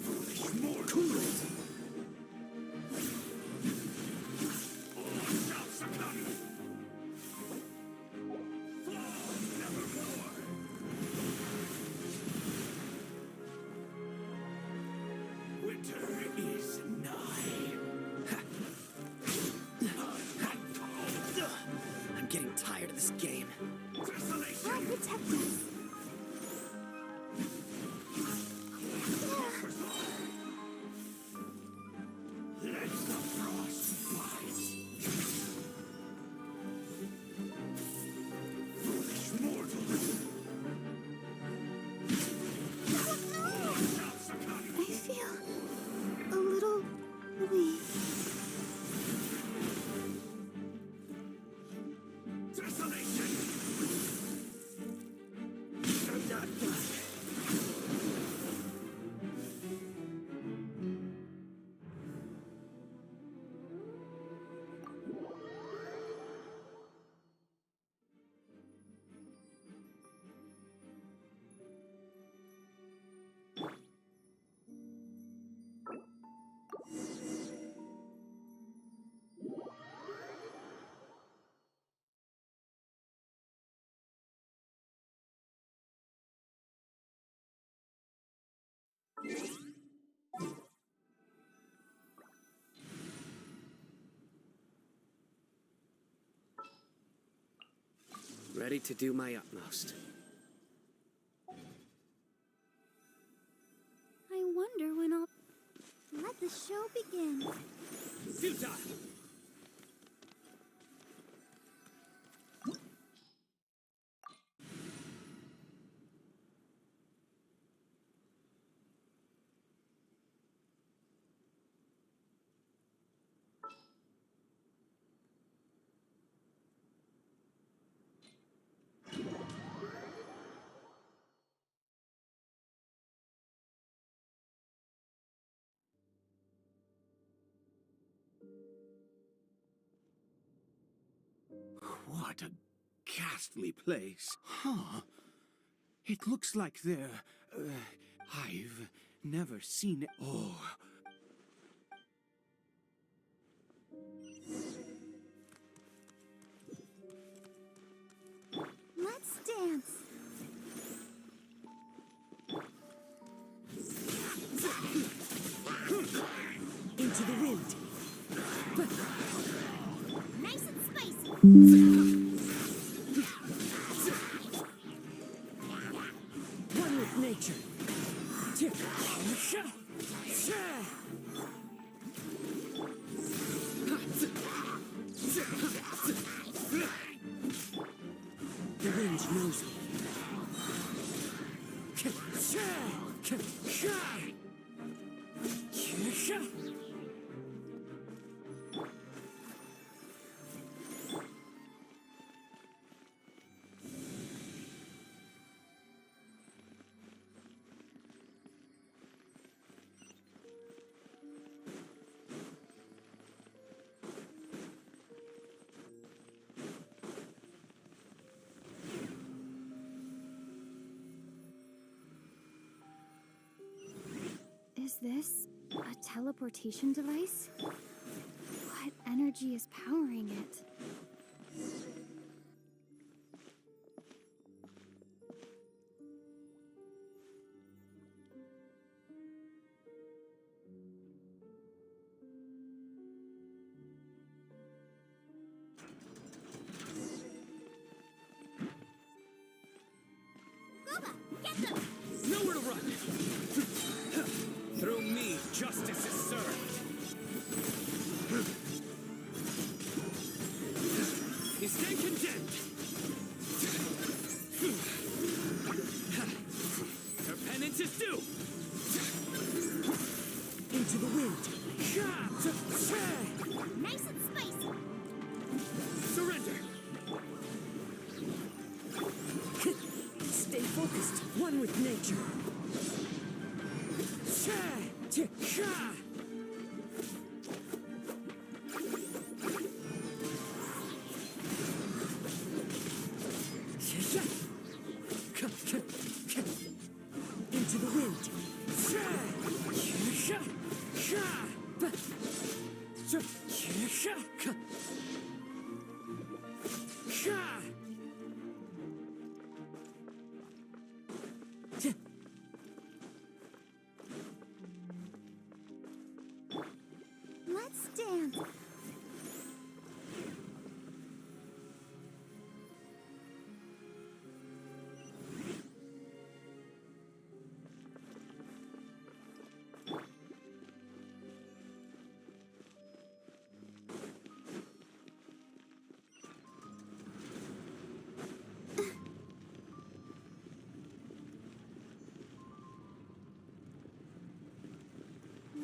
Foolish mortal! Cool it. All shall succumb! Fall nevermore! Ready to do my utmost. I wonder when I'll let the show begin. Futile! What a ghastly place. Huh. It looks like they're... I've never seen it. Oh. Let's dance. Into the wind. Nice and spicy. One with nature. The wind knows me. Is this a teleportation device? What energy is powering it? Gooba, get them! Nowhere to run! Through me, justice is served. You stand condemned. Her penance is due. Into the wind. Nice and spicy. Surrender. Stay focused. One with nature. Into the wind. Let's dance.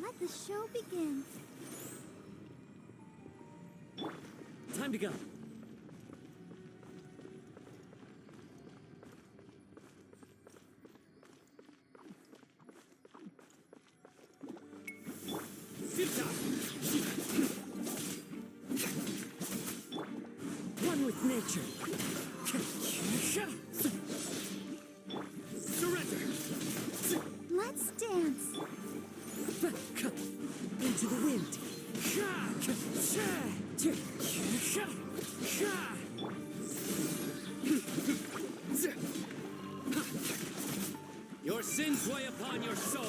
Let the show begin. Time to go. One with nature. Surrender. Let's dance. Into the wind. Your sins weigh upon your soul.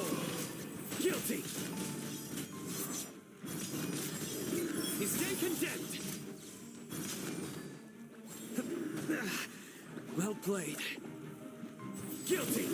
Guilty. You stand condemned. Well played. Guilty.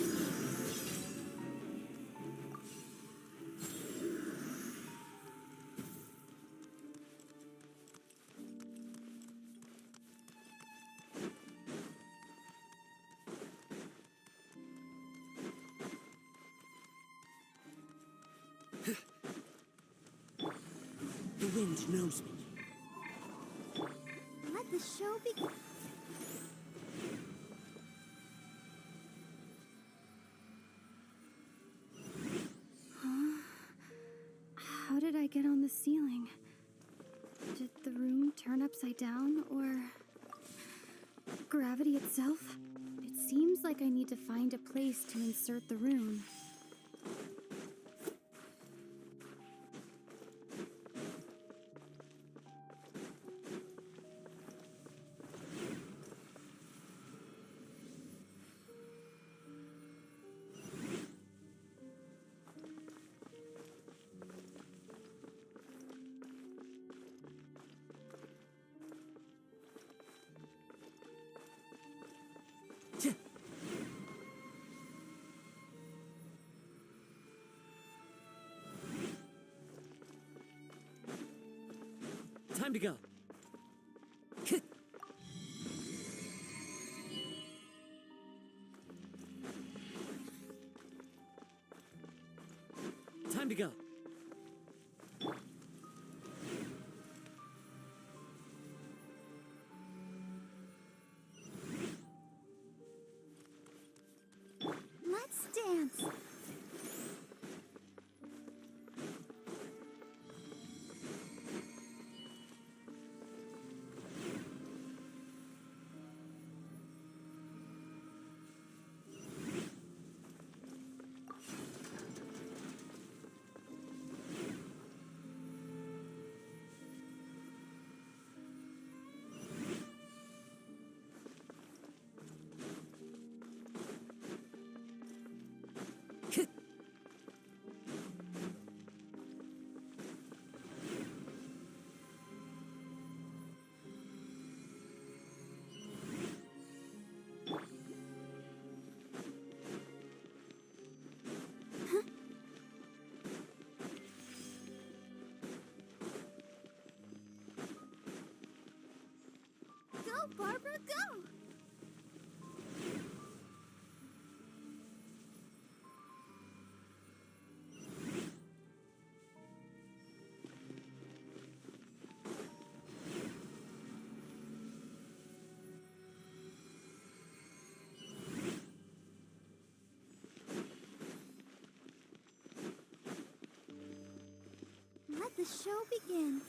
The wind knows me. Let the show begin. How did I get on the ceiling? Did the room turn upside down, or gravity itself? It seems like I need to find a place to insert the rune. Time to go. Time to go. Let's dance. Go, Barbara, go! Let the show begin.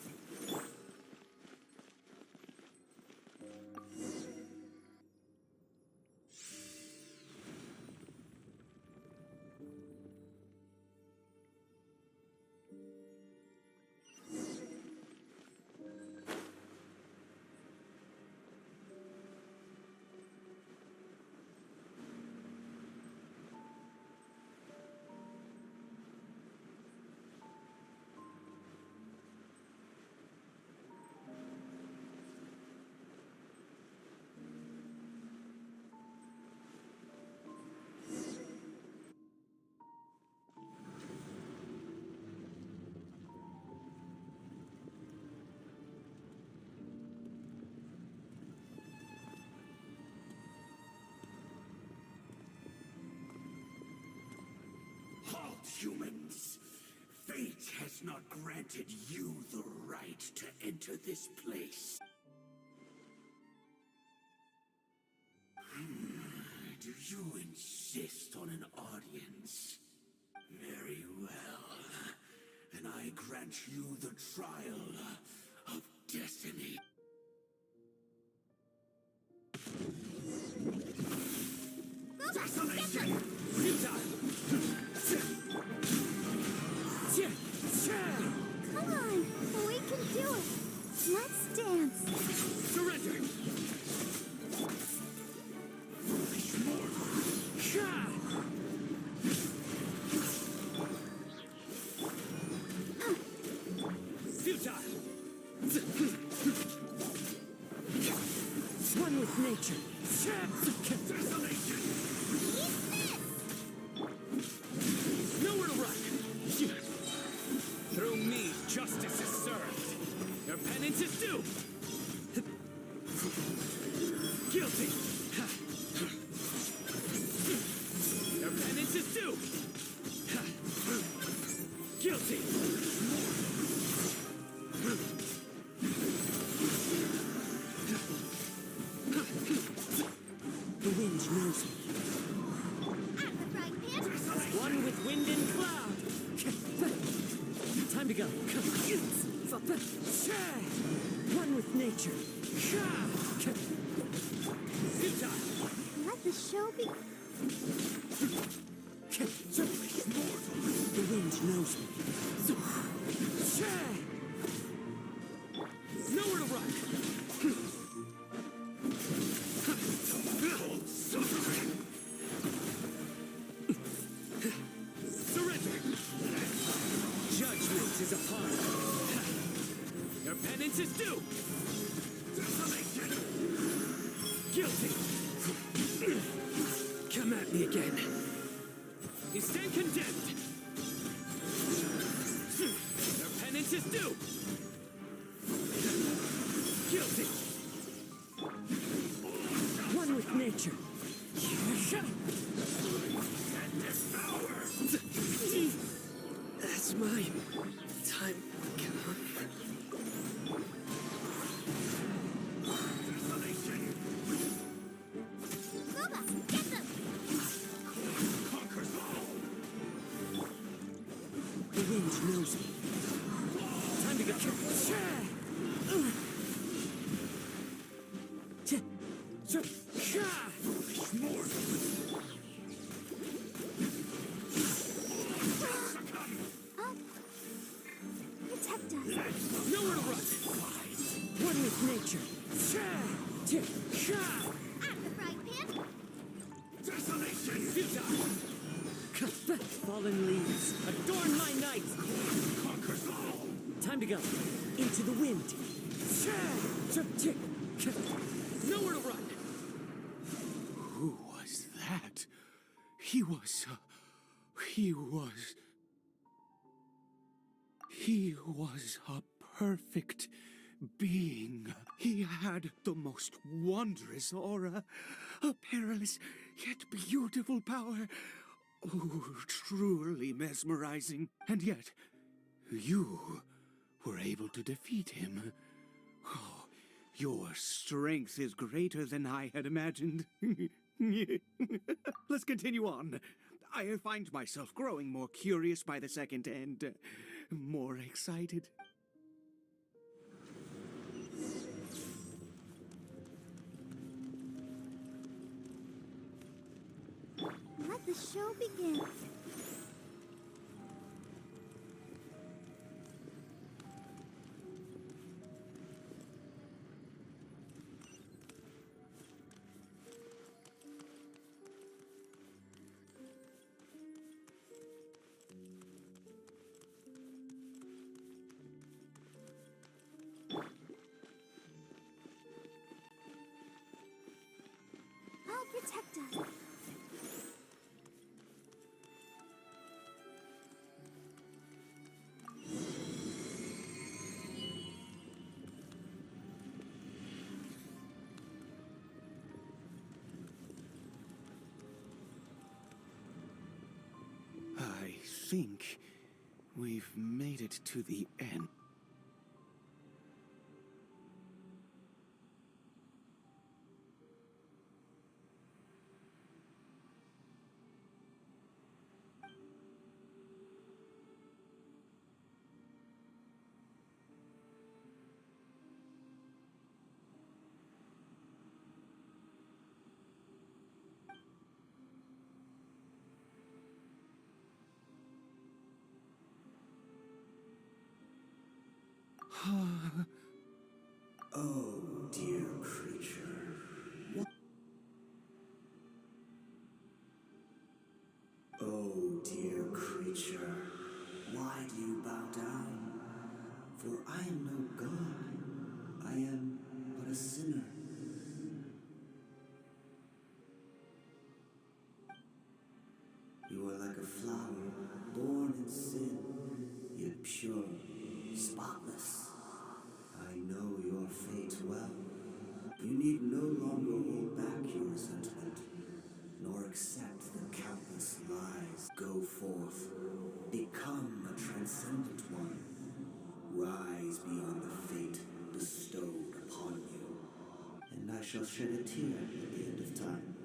Halt, humans! Fate has not granted you the right to enter this place. Do you insist on an audience? Very well. Then I grant you the trial of destiny. Desolation! Come on, we can do it. Let's dance. Surrender! Foolish mortal! with nature. Nowhere to run! Through me, justice is served. Your penance is due! Guilty! Your penance is due! Guilty! The wind knows me. I'm the frying pan. One with wind and cloud. Time to go. One with nature. Let the show be. The wind knows me. Nowhere to run! Surrender! Judgment is upon you. Your penance is due! Guilty! Come at me again. You stand condemned! Your penance is due! Guilty! One with nature. That's my time come. Boba, get them! The wind knows me. Time to go. Protect us. Nowhere to run! One with nature. I'm the frying pan. Fallen leaves. Adorn my night! Time to go. Into the wind. Nowhere to run! Who was that? He was a perfect being. He had the most wondrous aura, a perilous yet beautiful power. Oh, truly mesmerizing. And yet, you were able to defeat him. Oh, your strength is greater than I had imagined. Let's continue on. I find myself growing more curious by the second and more excited. Let the show begin. I'll protect us. I think we've made it to the end. Oh, dear creature. Oh, dear creature. Why do you bow down? For I am no god. I am but a sinner. shall shed a tear at the end of time,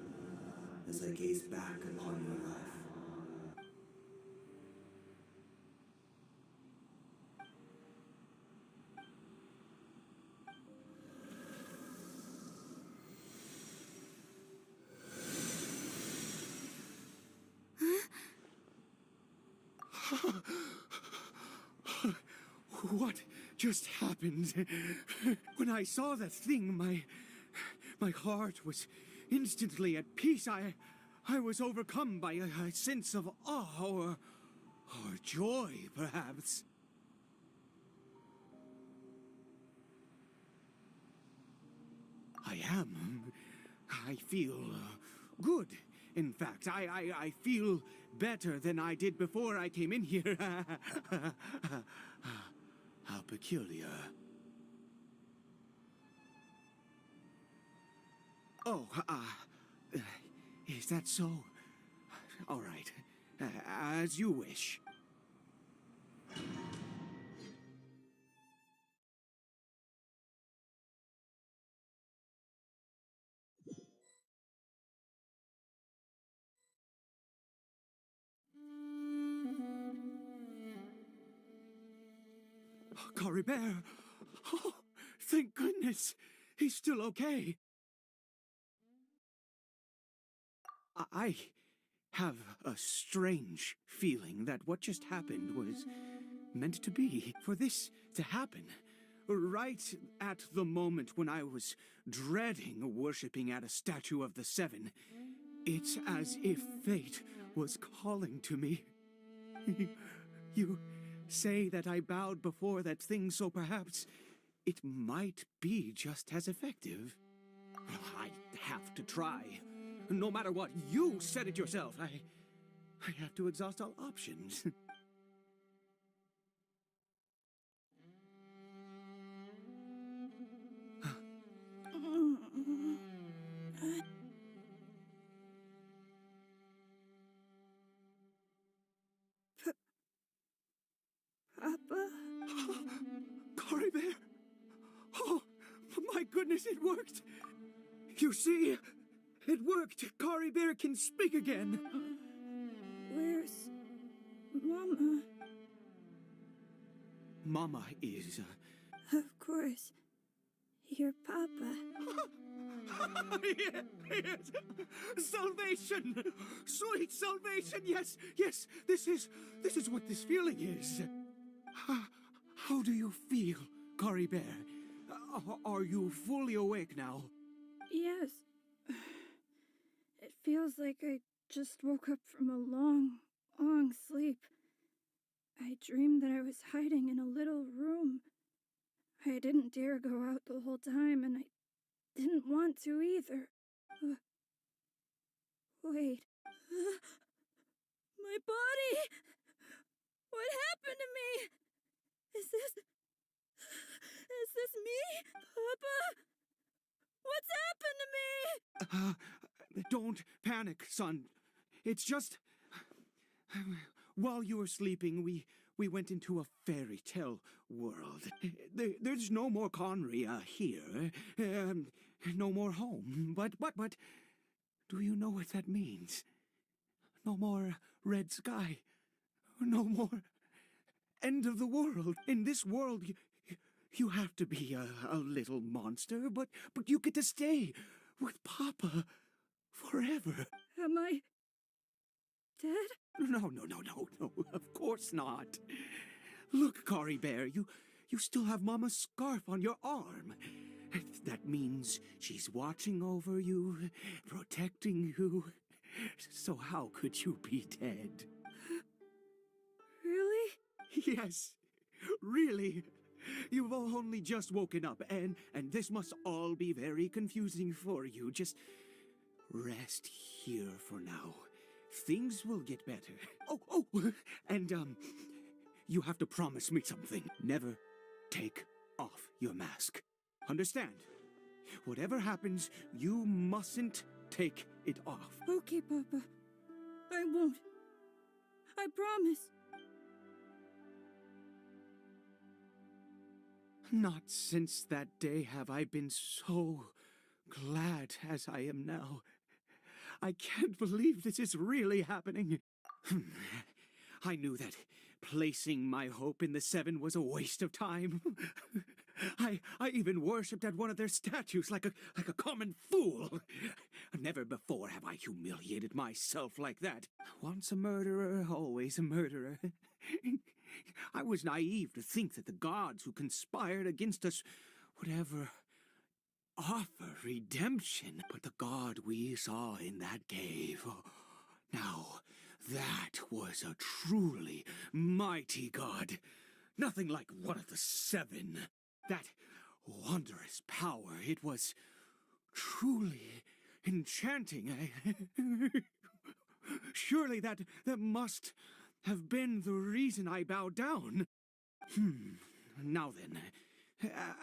as I gaze back upon your life. What just happened? When I saw that thing, my heart was instantly at peace. I was overcome by a sense of awe or joy, perhaps. I am. I feel good. In fact, I feel better than I did before I came in here. How peculiar. Oh, is that so? All right. As you wish. Caribert! Oh, thank goodness! He's still okay. I have a strange feeling that what just happened was meant to be. For this to happen, right at the moment when I was dreading worshipping at a statue of the Seven, it's as if fate was calling to me. You say that I bowed before that thing, so perhaps it might be just as effective. I have to try. No matter what, you said it yourself. I have to exhaust all options. Papa? Caribert! Oh, my goodness, it worked! You see, it worked! Caribert can speak again! Where's Mama? Mama is... Of course. Your Papa. Yes! Salvation! Sweet salvation! Yes, yes! This is what this feeling is. How do you feel, Caribert? Are you fully awake now? Yes. It feels like I just woke up from a long, long sleep. I dreamed that I was hiding in a little room. I didn't dare go out the whole time, and I didn't want to either. Wait. My body! What happened to me? Is this me? Papa? What's happened to me? Don't panic, son. It's just... While you were sleeping, we went into a fairy tale world. There's no more Conria here. No more home. But, do you know what that means? No more red sky. No more end of the world. In this world, you have to be a little monster, but you get to stay with Papa forever. Am I dead? No, of course not. Look, Caribert, you still have Mama's scarf on your arm. That means she's watching over you, protecting you. So how could you be dead? Really? Yes, really. You've only just woken up, and this must all be very confusing for you. Just rest here for now. Things will get better. Oh, and, you have to promise me something. Never take off your mask. Understand? Whatever happens, you mustn't take it off. Okay, Papa. I won't. I promise. Not since that day have I been so glad as I am now. I can't believe this is really happening. I knew that placing my hope in the Seven was a waste of time. I even worshipped at one of their statues like a common fool. Never before have I humiliated myself like that. Once a murderer, always a murderer. I was naive to think that the gods who conspired against us would ever offer redemption. But the god we saw in that cave, now that was a truly mighty god. Nothing like one of the Seven. That wondrous power, it was truly enchanting. Surely that must have been the reason I bowed down. Now then,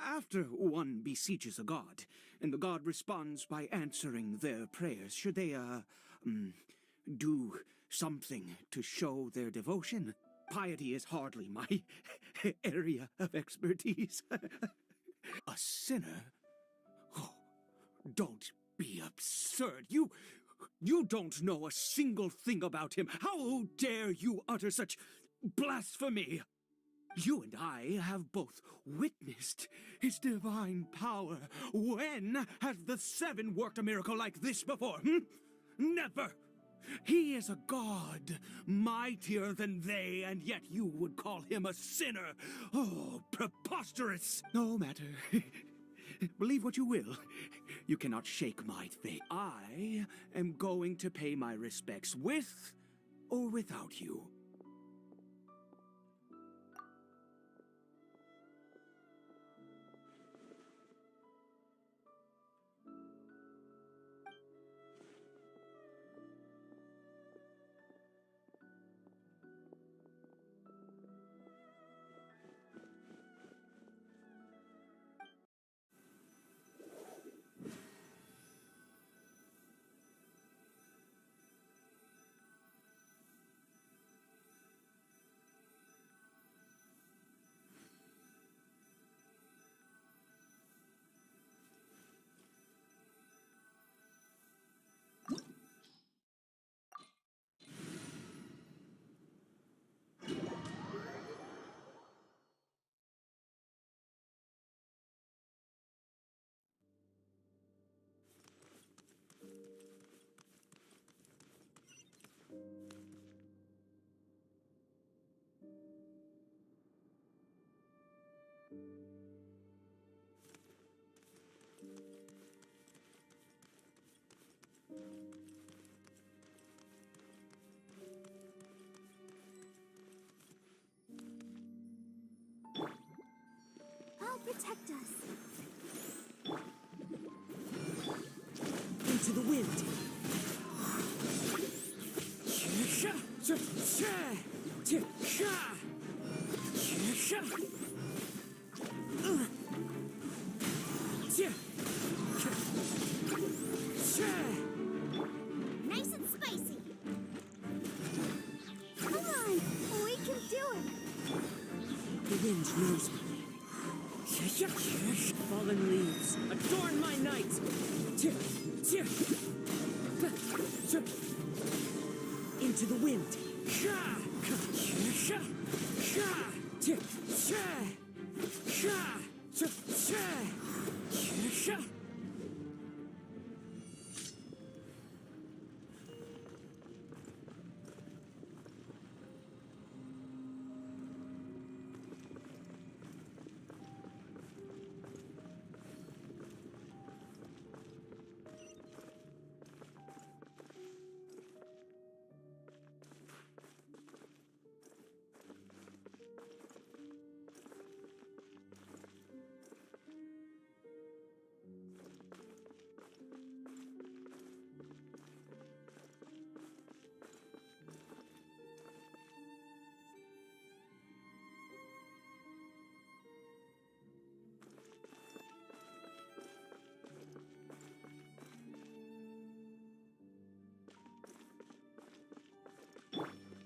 after one beseeches a god, and the god responds by answering their prayers, should they, do something to show their devotion? Piety is hardly my area of expertise. A sinner? Oh, don't be absurd. You don't know a single thing about him. How dare you utter such blasphemy? You and I have both witnessed his divine power. When has the Seven worked a miracle like this before? Never! He is a god, mightier than they, and yet you would call him a sinner. Oh, preposterous! No matter. Believe what you will. You cannot shake my faith. I am going to pay my respects with or without you. Protect us. Into the wind. Nice and spicy. Come on, we can do it. The wind knows me. Fallen leaves, adorn my night! Into the wind!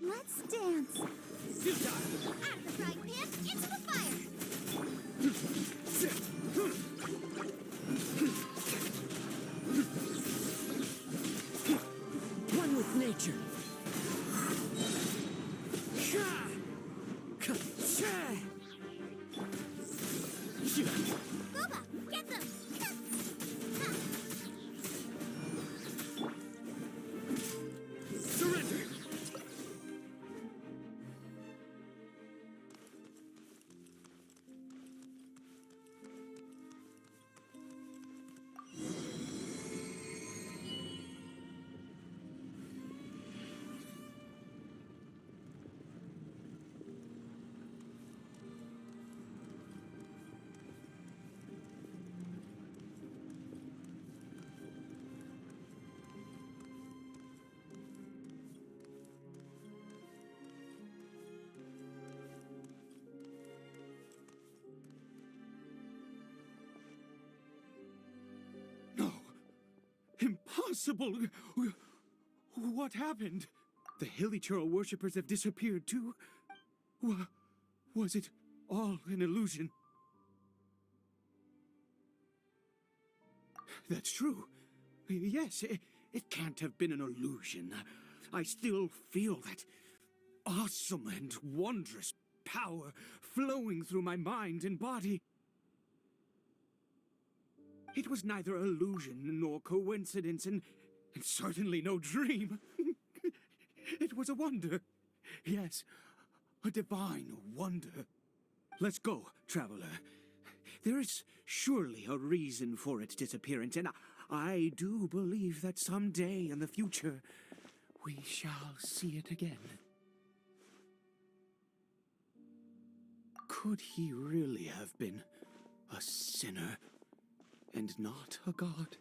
Let's dance. Suta! Out of the frying pan, into the fire. impossible! What happened? The Hilichurl worshippers have disappeared too? Was it all an illusion? That's true. Yes, it can't have been an illusion. I still feel that awesome and wondrous power flowing through my mind and body. It was neither illusion nor coincidence, and certainly no dream. It was a wonder. Yes, a divine wonder. Let's go, traveler. There is surely a reason for its disappearance, and I do believe that someday in the future we shall see it again. Could he really have been a sinner and not a god?